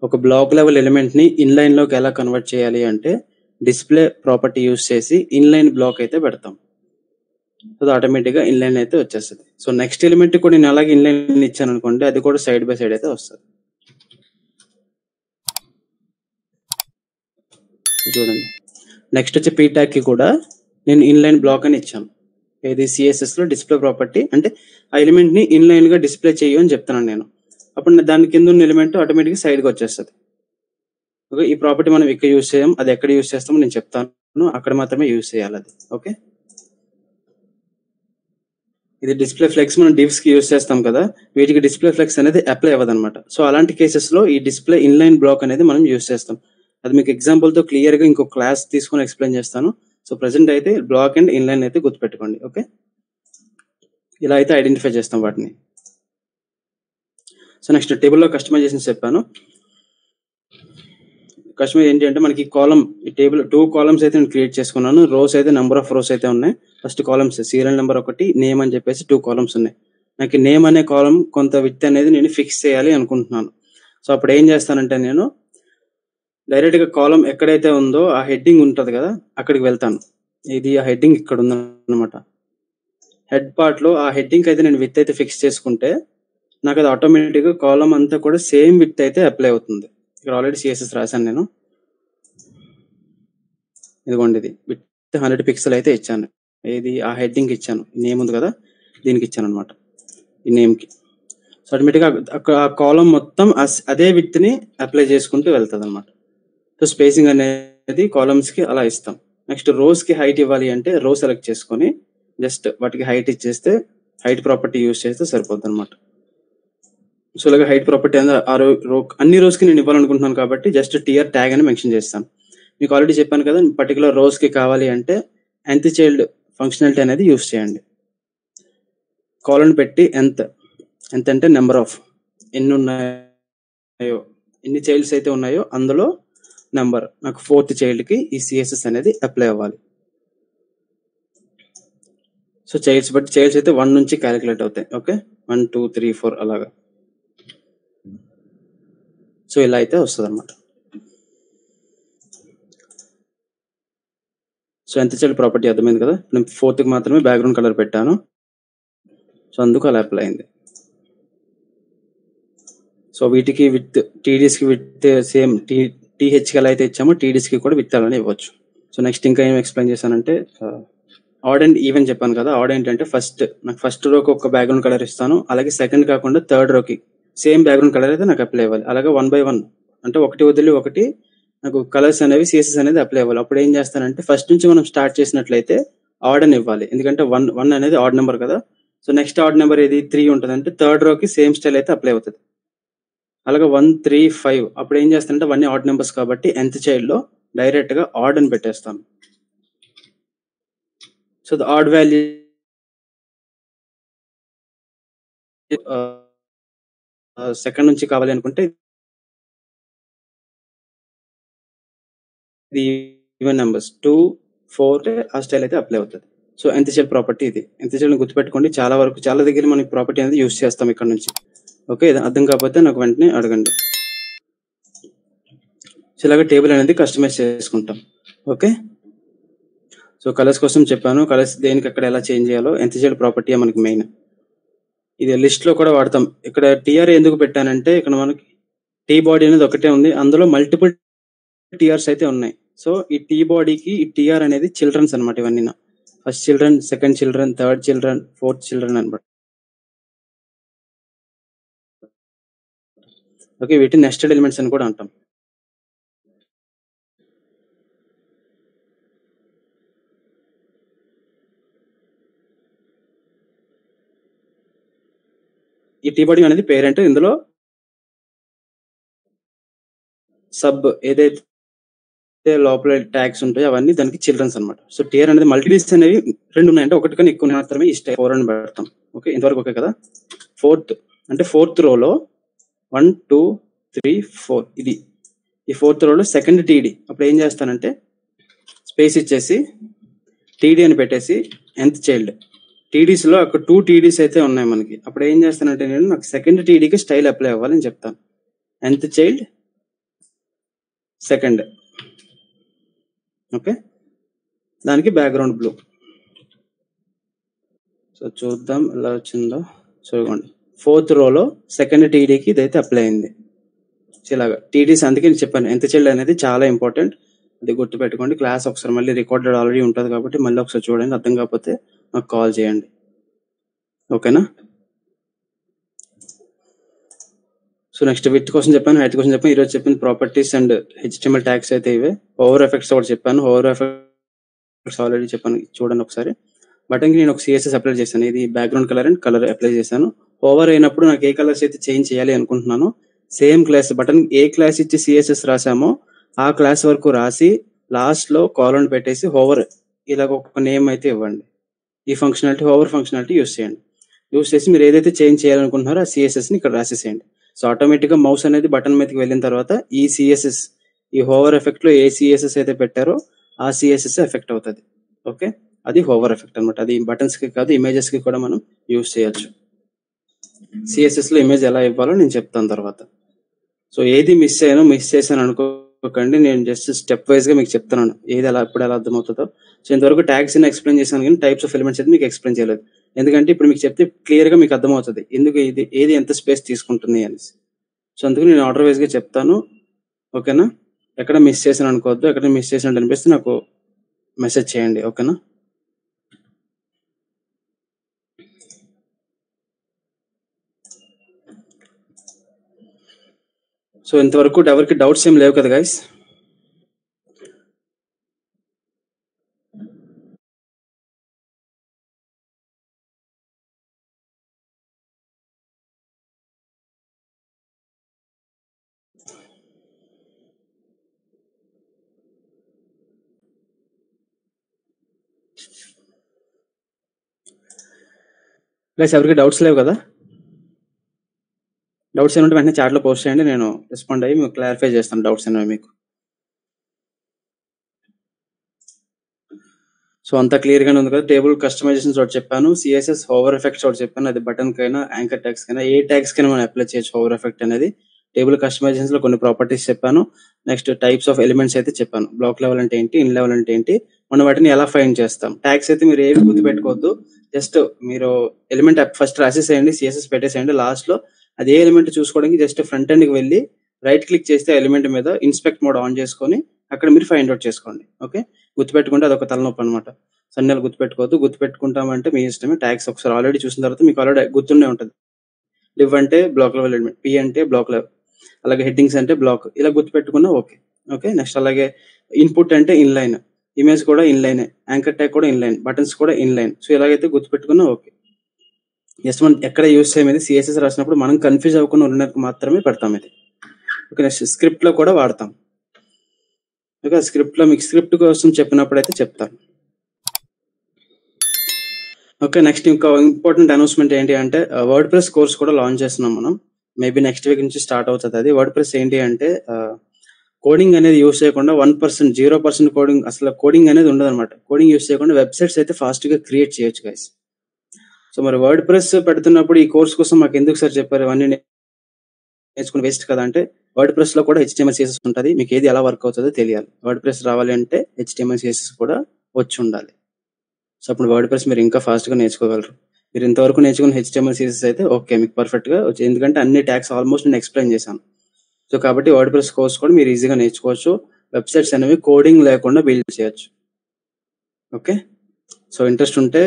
ఒక బ్లాక్ లెవెల్ ఎలిమెంట్ని ఇన్లైన్లోకి ఎలా కన్వర్ట్ చేయాలి అంటే డిస్ప్లే ప్రాపర్టీ యూస్ చేసి ఇన్లైన్ బ్లాక్ అయితే పెడతాం. సో ఆటోమేటిక్గా ఇన్లైన్ అయితే వచ్చేస్తుంది. సో నెక్స్ట్ ఎలిమెంట్ కూడా నేను అలాగే ఇన్లైన్ ఇచ్చాను అనుకోండి, అది కూడా సైడ్ బై సైడ్ అయితే వస్తుంది. చూడండి నెక్స్ట్ వచ్చి పీ ట్యాగ్కి కూడా నేను ఇన్లైన్ బ్లాక్ అని ఇచ్చాను. ఏది సిఎస్ఎస్లో డిస్ప్లే ప్రాపర్టీ అంటే ఆ ఎలిమెంట్ని ఇన్లైన్గా డిస్ప్లే చేయు అని చెప్తున్నాను నేను. అప్పుడు దాని కింద ఉన్న ఎలిమెంట్ ఆటోమేటిక్గా సైడ్కి వచ్చేస్తుంది. ఓకే, ఈ ప్రాపర్టీ మనం ఇక్కడ యూజ్ చేయం, అది ఎక్కడ యూజ్ చేస్తామో నేను చెప్తాను, అక్కడ మాత్రమే యూజ్ చేయాలి అది. ఓకే, ఇది డిస్ప్లే ఫ్లెక్స్ మనం డివ్స్కి యూజ్ చేస్తాం కదా, వీటికి డిస్ప్లే ఫ్లెక్స్ అనేది అప్లై అవ్వదు అనమాట. సో అలాంటి కేసెస్లో ఈ డిస్ప్లే ఇన్లైన్ బ్లాక్ అనేది మనం యూజ్ చేస్తాం. అది మీకు ఎగ్జాంపుల్తో క్లియర్గా ఇంకో క్లాస్ తీసుకొని ఎక్స్ప్లెయిన్ చేస్తాను. సో ప్రజెంట్ అయితే బ్లాక్ అండ్ ఇన్లైన్ అయితే గుర్తుపెట్టుకోండి. ఓకే, ఇలా అయితే ఐడెంటిఫై చేస్తాం వాటిని. సో నెక్స్ట్ టేబుల్లో కస్టమైజేషన్ చెప్పాను. కస్టమైజ్ ఏంటి అంటే మనకి కాలం, ఈ టేబుల్ 2 కాలమ్స్ అయితే నేను క్రియేట్ చేసుకున్నాను. రోస్ అయితే నెంబర్ ఆఫ్ రోస్ అయితే ఉన్నాయి. ఫస్ట్ కాలమ్స్ సీరియల్ నెంబర్ ఒకటి, నేమ్ అని చెప్పేసి 2 కాలమ్స్ ఉన్నాయి. నాకు నేమ్ అనే కాలం కొంత విడ్త్ అనేది నేను ఫిక్స్ చేయాలి అనుకుంటున్నాను. సో అప్పుడు ఏం చేస్తానంటే నేను డైరెక్ట్గా కాలం ఎక్కడైతే ఉందో ఆ హెడ్డింగ్ ఉంటుంది కదా, అక్కడికి వెళ్తాను. ఇది ఆ హెడ్డింగ్ ఇక్కడ ఉందన్నమాట. హెడ్ పార్ట్లో ఆ హెడ్డింగ్ అయితే నేను విత్ అయితే ఫిక్స్ చేసుకుంటే నాకు అది ఆటోమేటిక్గా కాలం అంతా కూడా సేమ్ విత్ అయితే అప్లై అవుతుంది. ఇక్కడ ఆల్రెడీ సిఎస్ఎస్ రాశాను నేను. ఇదిగోండి, ఇది విత్ 100 పిక్సెల్ అయితే ఇచ్చాను. ఏది ఆ హెడ్డింగ్ ఇచ్చాను, నేమ్ ఉంది కదా దీనికి ఇచ్చాను అనమాట, ఈ నేమ్కి. సో ఆటోమేటిక్గా అక్కడ ఆ కాలం మొత్తం అదే విత్ని అప్లై చేసుకుంటూ వెళ్తుంది అనమాట. సో స్పేసింగ్ అనేది కాలమ్స్కి అలా ఇస్తాం. నెక్స్ట్ రోస్కి హైట్ ఇవ్వాలి అంటే రో సెలెక్ట్ చేసుకొని జస్ట్ వాటికి హైట్ ఇచ్చేస్తే హైట్ ప్రాపర్టీ యూజ్ చేస్తే సరిపోద్ది అనమాట. సో ఇలాగ హైట్ ప్రాపర్టీ అనేది ఆ అన్ని రోస్కి నేను ఇవ్వాలనుకుంటున్నాను కాబట్టి జస్ట్ టిఆర్ ట్యాగ్ అని మెన్షన్ చేస్తాను. మీకు ఆల్రెడీ చెప్పాను కదా, పర్టికులర్ రోస్కి కావాలి అంటే nth చైల్డ్ ఫంక్షనాలిటీ అనేది యూజ్ చేయండి. కాలన్ పెట్టి ఎంత అంటే నెంబర్ ఆఫ్ ఎన్ని ఉన్నాయో, ఎన్ని చైల్డ్స్ అయితే ఉన్నాయో అందులో నెంబర్, నాకు 4th చైల్డ్కి ఈ సిఎస్ఎస్ అనేది అప్లై అవ్వాలి. సో చైల్డ్స్ బట్టి చైల్డ్స్ అయితే 1 నుంచి క్యాలిక్యులేట్ అవుతాయి. ఓకే, 1 2 3 4 అలాగా. సో ఇలా అయితే వస్తుంది అనమాట. సో nth చైల్డ్ ప్రాపర్టీ అర్థమైంది కదా. నేను 4th మాత్రమే బ్యాక్గ్రౌండ్ కలర్ పెట్టాను, సో అందుకు అలా అప్లై అయింది. సో వీటికి విత్ టీడీస్కి విత్ సేమ్ టీహెచ్కి ఎలా అయితే ఇచ్చామో టీడీస్కి కూడా విత్ అలానే ఇవ్వచ్చు. సో నెక్స్ట్ ఇంకా ఏం ఎక్స్ప్లెయిన్ చేశానంటే ఆడ్ అండ్ ఈవెన్ చెప్పాను కదా. ఆడ్ ఏంటంటే నాకు ఫస్ట్ రోకి ఒక బ్యాక్గ్రౌండ్ కలర్ ఇస్తాను, అలాగే సెకండ్ కాకుండా థర్డ్ రోకి సేమ్ బ్యాక్గ్రౌండ్ కలర్ అయితే నాకు అప్లై అవ్వాలి. అలాగే 1 by 1 అంటే ఒకటి వదిలి ఒకటి నాకు కలర్స్ అనేవి సిఎస్ఎస్ అనేది అప్లై అవ్వాలి. అప్పుడు ఏం చేస్తానంటే ఫస్ట్ నుంచి మనం స్టార్ట్ చేసినట్లయితే ఆడ్ అని ఇవ్వాలి, ఎందుకంటే 1 అనేది ఆడ్ నెంబర్ కదా. సో నెక్స్ట్ ఆడ్ నెంబర్ ఏది 3 ఉంటుంది అంటే థర్డ్ రోకి సేమ్ స్టైల్ అయితే అప్లై అవుతుంది. అలాగే 1 3 5 అప్పుడు ఏం చేస్తానంటే అవన్నీ ఆడ్ నెంబర్స్ కాబట్టి nth చైల్డ్లో డైరెక్ట్గా ఆడ్ అని పెట్టేస్తాను. So the odd value second నుంచి కావాలి అనుకుంటే ఇది ఈవెన్ నెంబర్స్ 2 4 ఆ స్టైల్ అయితే అప్లై అవుతుంది. సో nth చైల్డ్ ప్రాపర్టీ ఇది. nth చైల్డ్ గుర్తుపెట్టుకోండి, చాలా దగ్గర మనం ప్రాపర్టీ అనేది యూస్ చేస్తాం ఇక్కడ నుంచి. ఓకే, ఇది అర్థం కాకపోతే నాకు వెంటనే అడగండి. సో ఇలాగ టేబుల్ అనేది కస్టమైజ్ చేసుకుంటాం. ఓకే, సో కలర్స్ కోసం చెప్పాను, కలర్స్ దేనికి అక్కడ ఎలా చేంజ్ చేయాలో. nth చైల్డ్ ప్రాపర్టీ మనకి మెయిన్. ఇది లిస్ట్లో కూడా వాడతాం. ఇక్కడ టీఆర్ ఎందుకు పెట్టానంటే ఇక్కడ మనకి టీ బాడీ అనేది ఒకటే ఉంది, అందులో మల్టిపుల్ టీఆర్స్ అయితే ఉన్నాయి. సో ఈ టీ బాడీకి ఈ టీఆర్ అనేది చిల్డ్రన్స్ అనమాట. ఇవన్నీ first children, second children, third children, 4th children అనమాట. ఓకే, వీటిని నెస్టెడ్ ఎలిమెంట్స్ అని కూడా అంటాం. ఈ టీ బాడీ అనేది పేరెంట్, ఇందులో సబ్ ఏదైతే లోపల ట్యాగ్స్ ఉంటాయో అవన్నీ దానికి చిల్డ్రన్స్ అనమాట. సో టీఆర్ అనేది మల్టీలీస్ అనేవి 2 ఉన్నాయి అంటే ఒకటి కన్నా ఎక్కువ మాత్రమే ఈ స్టైల్ 4 అని పెడతాం. ఓకే, ఇంతవరకు ఓకే కదా. 4th రోలో 1 2 3 4 ఇది ఈ 4th రోలో సెకండ్ టీడీ. అప్పుడు ఏం చేస్తానంటే స్పేస్ ఇచ్చేసి టీడీ అని పెట్టేసి nth చైల్డ్ టీడీస్లో అక్కడ 2 టీడీస్ అయితే ఉన్నాయి మనకి. అప్పుడు ఏం చేస్తానంటే నేను నాకు సెకండ్ టీడీకి స్టైల్ అప్లై అవ్వాలని చెప్తాను. nth child second. ఓకే, దానికి బ్యాక్గ్రౌండ్ బ్లూ. సో చూద్దాం ఎలా వచ్చిందో. చూడండి, 4th రోలో సెకండ్ టీడీకి ఇదైతే అప్లై అయింది. ఇలాగా టీడీస్, అందుకే నేను చెప్పాను nth చైల్డ్ అనేది చాలా ఇంపార్టెంట్. అది గుర్తుపెట్టుకోండి. క్లాస్ ఒకసారి మళ్ళీ రికార్డెడ్ ఆల్రెడీ ఉంటుంది కాబట్టి మళ్ళీ ఒకసారి చూడండి. అర్థం కాకపోతే నాకు కాల్ చేయండి. ఓకేనా? సో నెక్స్ట్ విత్ కోసం చెప్పాను, హైట్ కోసం చెప్పాను. ఈరోజు చెప్పింది ప్రాపర్టీస్ అండ్ HTML ట్యాగ్స్ అయితే ఇవే. ఓవర్ ఎఫెక్ట్స్ ఒకటి చెప్పాను. ఓవర్ ఎఫెక్ట్స్ ఆల్రెడీ చెప్పాను, చూడండి ఒకసారి. బటన్కి నేను ఒక CSS అప్లై చేశాను. ఇది background colour and colour apply చేశాను. ఓవర్ అయినప్పుడు నాకు ఏ కలర్స్ అయితే చేంజ్ చేయాలి అనుకుంటున్నాను, సేమ్ క్లాస్ బటన్ ఏ క్లాస్ ఇచ్చి CSS రాసామో ఆ క్లాస్ వరకు రాసి లాస్ట్లో కాలన్ పెట్టేసి ఓవర్ ఇలాగ ఒక నేమ్ అయితే ఇవ్వండి. ఈ ఫంక్షనాలిటీ ఓవర్ ఫంక్షనాలిటీ యూస్ చేయండి. యూస్ చేసి మీరు ఏదైతే చేంజ్ చేయాలనుకుంటున్నారో ఆ CSSని ఇక్కడ రాసేసేయండి. సో ఆటోమేటిక్గా మౌస్ అనేది బటన్ మీదకి వెళ్ళిన తర్వాత ఈ CSS, ఈ హోవర్ ఎఫెక్ట్లో ఏ CSS అయితే పెట్టారో ఆ CSS ఎఫెక్ట్ అవుతుంది. ఓకే, అది హోవర్ ఎఫెక్ట్ అనమాట. అది బటన్స్కి కాదు, ఇమేజెస్కి కూడా మనం యూస్ చేయొచ్చు. CSSలో ఇమేజ్ ఎలా ఇవ్వాలో నేను చెప్తాను తర్వాత. సో ఏది మిస్ చేశాను అనుకోకండి. నేను జస్ట్ స్టెప్ వైజ్గా మీకు చెప్తున్నాను, ఏది ఎలా ఇప్పుడు ఎలా అర్థమవుతుందో. సో ఇంతవరకు ట్యాగ్స్ ఎక్స్ప్లెయిన్ చేశాను కానీ టైప్స్ ఆఫ్ ఎలిమెంట్స్ అయితే మీకు ఎక్స్ప్లెయిన్ చేయలేదు. ఎందుకంటే ఇప్పుడు మీకు చెప్తే క్లియర్గా మీకు అర్థమవుతుంది ఎందుకు ఇది ఏది ఎంత స్పేస్ తీసుకుంటుంది అనేసి. సో అందుకు నేను ఆర్డర్ వైజ్గా చెప్తాను. ఓకేనా? ఎక్కడ మిస్ చేశాను అనుకోవద్దు. ఎక్కడ మిస్ చేసినట్టు అనిపిస్తే నాకు మెసేజ్ చేయండి. ఓకేనా? సో ఇంతవరకు ఎవరికి డౌట్స్ ఏం లేవు కదా గైస్? గైస్ ఎవరికి డౌట్స్ లేవు కదా? డౌట్స్ ఏమంటే వెంటనే చాట్లో పోస్ట్ చేయండి, నేను రెస్పాండ్ అయ్యి మీకు క్లారిఫై చేస్తాను డౌట్స్ అనేవి మీకు. సో అంతా క్లియర్గానే ఉంది కదా? టేబుల్ కస్టమైజేషన్స్ ఒకటి చెప్పాను, CSS ఓవర్ ఎఫెక్ట్స్ ఒకటి చెప్పాను. అది బటన్కైనా యాంకర్ ట్యాగ్స్ కైనా ఏ ట్యాగ్స్ కైనా మనం అప్లై చేయొచ్చు ఓవర్ ఎఫెక్ట్ అనేది. టేబుల్ కస్టమైజేషన్స్ లో కొన్ని ప్రాపర్టీస్ చెప్పాను. నెక్స్ట్ టైప్స్ ఆఫ్ ఎలిమెంట్స్ అయితే చెప్పాను. బ్లాక్ లెవెల్ అంటే ఏంటి, ఇన్ లెవెల్ అంటే ఏంటి, మనం వాటిని ఎలా ఫైండ్ చేస్తాం. ట్యాగ్స్ అయితే మీరు ఏవి గుర్తుపెట్టుకోవద్దు. జస్ట్ మీరు ఎలిమెంట్ ఫస్ట్ రాసేసేయండి, CSS పెట్టేసేయండి. లాస్ట్ లో అదే ఎలిమెంట్ చూసుకోవడానికి జస్ట్ ఫ్రంట్ ఎండ్కి వెళ్ళి రైట్ క్లిక్ చేస్తే ఎలిమెంట్ మీద ఇన్స్పెక్ట్ మోడ్ ఆన్ చేసుకొని అక్కడ మీరు ఫైండ్ అవుట్ చేసుకోండి. ఓకే, గుర్తుపెట్టుకుంటే అదొక తలనొప్పి అనమాట. సన్నలు గుర్తుపెట్టుకోవద్దు. గుర్తుపెట్టుకుంటామంటే మీ ఇష్టమే. ట్యాగ్స్ ఒకసారి ఆల్రెడీ చూసిన తర్వాత మీకు ఆల్రెడీ గుర్తుండే ఉంటుంది. లివ్ అంటే బ్లాక్ లెవెల్ ఎలిమెంట్, P అంటే బ్లాక్ లెవెల్, అలాగే హెడ్డింగ్స్ అంటే బ్లాక్, ఇలా గుర్తుపెట్టుకున్నా ఓకే. ఓకే, నెక్స్ట్ అలాగే ఇన్పుట్ అంటే ఇన్లైన్, ఇమేజ్ కూడా ఇన్లైన్, యాంకర్ ట్యాగ్ కూడా ఇన్లైన్, బటన్స్ కూడా ఇన్లైన్. సో ఇలాగైతే గుర్తుపెట్టుకున్నా ఓకే. జస్ట్ మనం ఎక్కడ యూస్ చేయమేది CSS రాసినప్పుడు మనం కన్ఫ్యూజ్ అవ్వకుండా ఉండడానికి మాత్రమే పెడతాం ఇది. ఓకే, నెక్స్ట్ స్క్రిప్ట్ లో కూడా వాడతాం. ఓకే, స్క్రిప్ట్ లో మీకు స్క్రిప్ట్ కోసం చెప్పినప్పుడు అయితే చెప్తాను. ఓకే, నెక్స్ట్ ఇంకా ఇంపార్టెంట్ అనౌన్స్మెంట్ ఏంటి అంటే వర్డ్ ప్రెస్ కోర్స్ కూడా లాంచ్ చేస్తున్నాం మనం. మేబీ నెక్స్ట్ వీక్ నుంచి స్టార్ట్ అవుతుంది అది. వర్డ్ ప్రెస్ ఏంటి అంటే కోడింగ్ అనేది యూస్ చేయకుండా 1%, 0% కోడింగ్, అసలు కోడింగ్ అనేది ఉండదు అనమాట. కోడింగ్ యూస్ చేయకుండా వెబ్సైట్స్ అయితే ఫాస్ట్ గా క్రియేట్ చేయొచ్చు గైస్. సో మరి వర్డ్ ప్రెస్ పెడుతున్నప్పుడు ఈ కోర్స్ కోసం మాకు ఎందుకు సార్ చెప్పారు, ఇవన్నీ నేర్చుకుని వేస్ట్ కదా అంటే, వర్డ్ ప్రెస్ లో కూడా HTML CSS ఉంటుంది. మీకు ఏది ఎలా వర్క్ అవుతుందో తెలియాలి. వర్డ్ ప్రెస్ రావాలి అంటే HTML CSS కూడా వచ్చి ఉండాలి. సో అప్పుడు వర్డ్ ప్రెస్ మీరు ఇంకా ఫాస్ట్ గా నేర్చుకోగలరు. మీరు ఇంతవరకు నేర్చుకున్న HTML CSS అయితే ఓకే, మీకు పర్ఫెక్ట్ గా వచ్చి, ఎందుకంటే అన్ని ట్యాగ్స్ ఆల్మోస్ట్ నేను ఎక్స్ప్లెయిన్ చేశాను. సో కాబట్టి వర్డ్ ప్రెస్ కోర్స్ కూడా మీరు ఈజీగా నేర్చుకోవచ్చు. వెబ్సైట్స్ అనేవి కోడింగ్ లేకుండా బిల్డ్ చేయొచ్చు. ఓకే, సో ఇంట్రెస్ట్ ఉంటే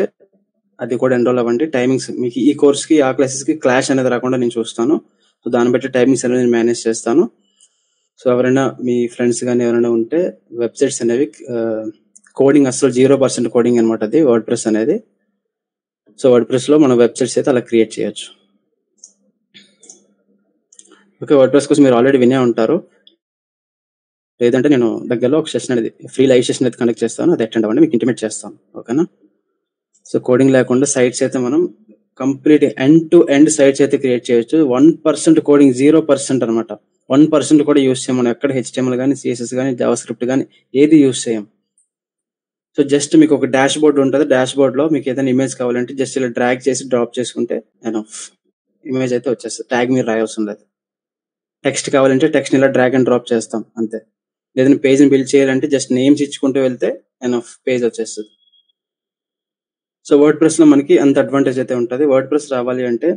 అది కూడా ఎన్రోల్ అవ్వండి. టైమింగ్స్ మీకు ఈ కోర్స్కి ఆ క్లాసెస్కి క్లాష్ అనేది రాకుండా నేను చూస్తాను. సో దాన్ని బట్టి టైమింగ్స్ అనేవి నేను మేనేజ్ చేస్తాను. సో ఎవరైనా మీ ఫ్రెండ్స్ కానీ ఎవరైనా ఉంటే వెబ్సైట్స్ అనేవి కోడింగ్ అసలు 0% కోడింగ్ అనమాట అది వర్డ్ ప్రెస్ అనేది. సో వర్డ్ ప్రెస్లో మన వెబ్సైట్స్ అయితే అలా క్రియేట్ చేయొచ్చు. ఓకే, వర్డ్ ప్రెస్ కోసం మీరు ఆల్రెడీ వినే ఉంటారు. లేదంటే నేను దగ్గరలో ఒక సెషన్ అనేది ఫ్రీ లైవ్ సెషన్ అయితే కండక్ట్ చేస్తాను, అది అటెండ్ అవ్వండి, మీకు ఇంటిమేట్ చేస్తాను. ఓకేనా? సో కోడింగ్ లేకుండా సైట్స్ అయితే మనం complete end to end sites అయితే క్రియేట్ చేయొచ్చు. 1% కోడింగ్, 0% అనమాట. 1% కూడా యూస్ చేయం మనం. ఎక్కడ HTML కానీ CSS కానీ జావా స్క్రిప్ట్ కానీ ఏది యూస్ చేయం. సో జస్ట్ మీకు ఒక డాష్ బోర్డ్ ఉంటుంది. డాష్ బోర్డ్లో మీకు ఏదైనా ఇమేజ్ కావాలంటే జస్ట్ ఇలా డ్రాగ్ చేసి డ్రాప్ చేసుకుంటే ఎనఫ్ ఇమేజ్ అయితే వచ్చేస్తుంది. ట్యాగ్ మీరు రాయవలసిన లేదు. టెక్స్ట్ కావాలంటే టెక్స్ట్ ఇలా డ్రాగ్ అండ్ డ్రాప్ చేస్తాం అంతే. ఏదైనా పేజ్ని బిల్డ్ చేయాలంటే జస్ట్ నేమ్స్ ఇచ్చుకుంటూ వెళ్తే ఎనఫ్ పేజ్ వచ్చేస్తుంది. సో వర్డ్ ప్రెస్లో మనకి అంత అడ్వాంటేజ్ అయితే ఉంటుంది. వర్డ్ ప్రెస్ రావాలి అంటే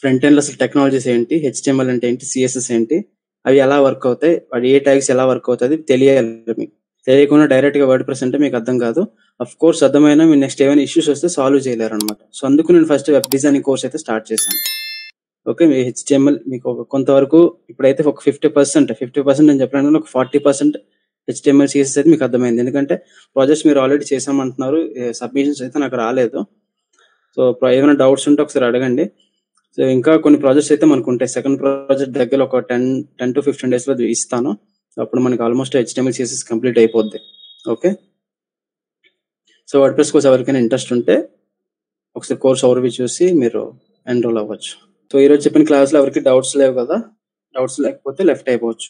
ఫ్రంట్ ఎండ్లో అసలు టెక్నాలజీస్ ఏంటి, హెచ్టిఎంఎల్ అంటే ఏంటి, సిఎస్ఎస్ ఏంటి, అవి ఎలా వర్క్ అవుతాయి, వాటి ఏ ట్యాగ్స్ ఎలా వర్క్ అవుతుంది తెలియాలి. మీకు తెలియకుండా డైరెక్ట్గా వర్డ్ ప్రెస్ అంటే మీకు అర్థం కాదు. అఫ్ కోర్స్ అర్థమైనా మీరు నెక్స్ట్ ఏమైనా ఇష్యూస్ వస్తే సాల్వ్ చేయలేరు అనమాట. సో అందుకు నేను ఫస్ట్ వెబ్ డిజైనింగ్ కోర్స్ అయితే స్టార్ట్ చేశాను. ఓకే, మీ హెచ్టిఎంఎల్ మీకు కొంతవరకు ఇప్పుడైతే ఒక 50% నేను చెప్పాను, ఒక 40% హెచ్టిఎంఎల్ సిఎస్ఎస్ అయితే మీకు అర్థమైంది. ఎందుకంటే ప్రాజెక్ట్స్ మీరు ఆల్రెడీ చేసామంటున్నారు, సబ్మిషన్స్ అయితే నాకు రాలేదు. సో ఏమైనా డౌట్స్ ఉంటే ఒకసారి అడగండి. సో ఇంకా కొన్ని ప్రాజెక్ట్స్ అయితే మనకు ఉంటాయి. సెకండ్ ప్రాజెక్ట్ దగ్గర ఒక 10 to 15 డేస్లో ఇస్తాను. అప్పుడు మనకి ఆల్మోస్ట్ హెచ్టిఎంఎల్ సిఎస్ఎస్ కంప్లీట్ అయిపోద్ది. Okay, so word press course ఎవరికైనా ఇంట్రెస్ట్ ఉంటే ఒకసారి కోర్స్ ఓవర్వ్యూ చూసి మీరు ఎన్రోల్ అవ్వచ్చు. సో ఈరోజు చెప్పిన క్లాస్లో ఎవరికి డౌట్స్ లేవు కదా, డౌట్స్ లేకపోతే లెఫ్ట్ అయిపోవచ్చు.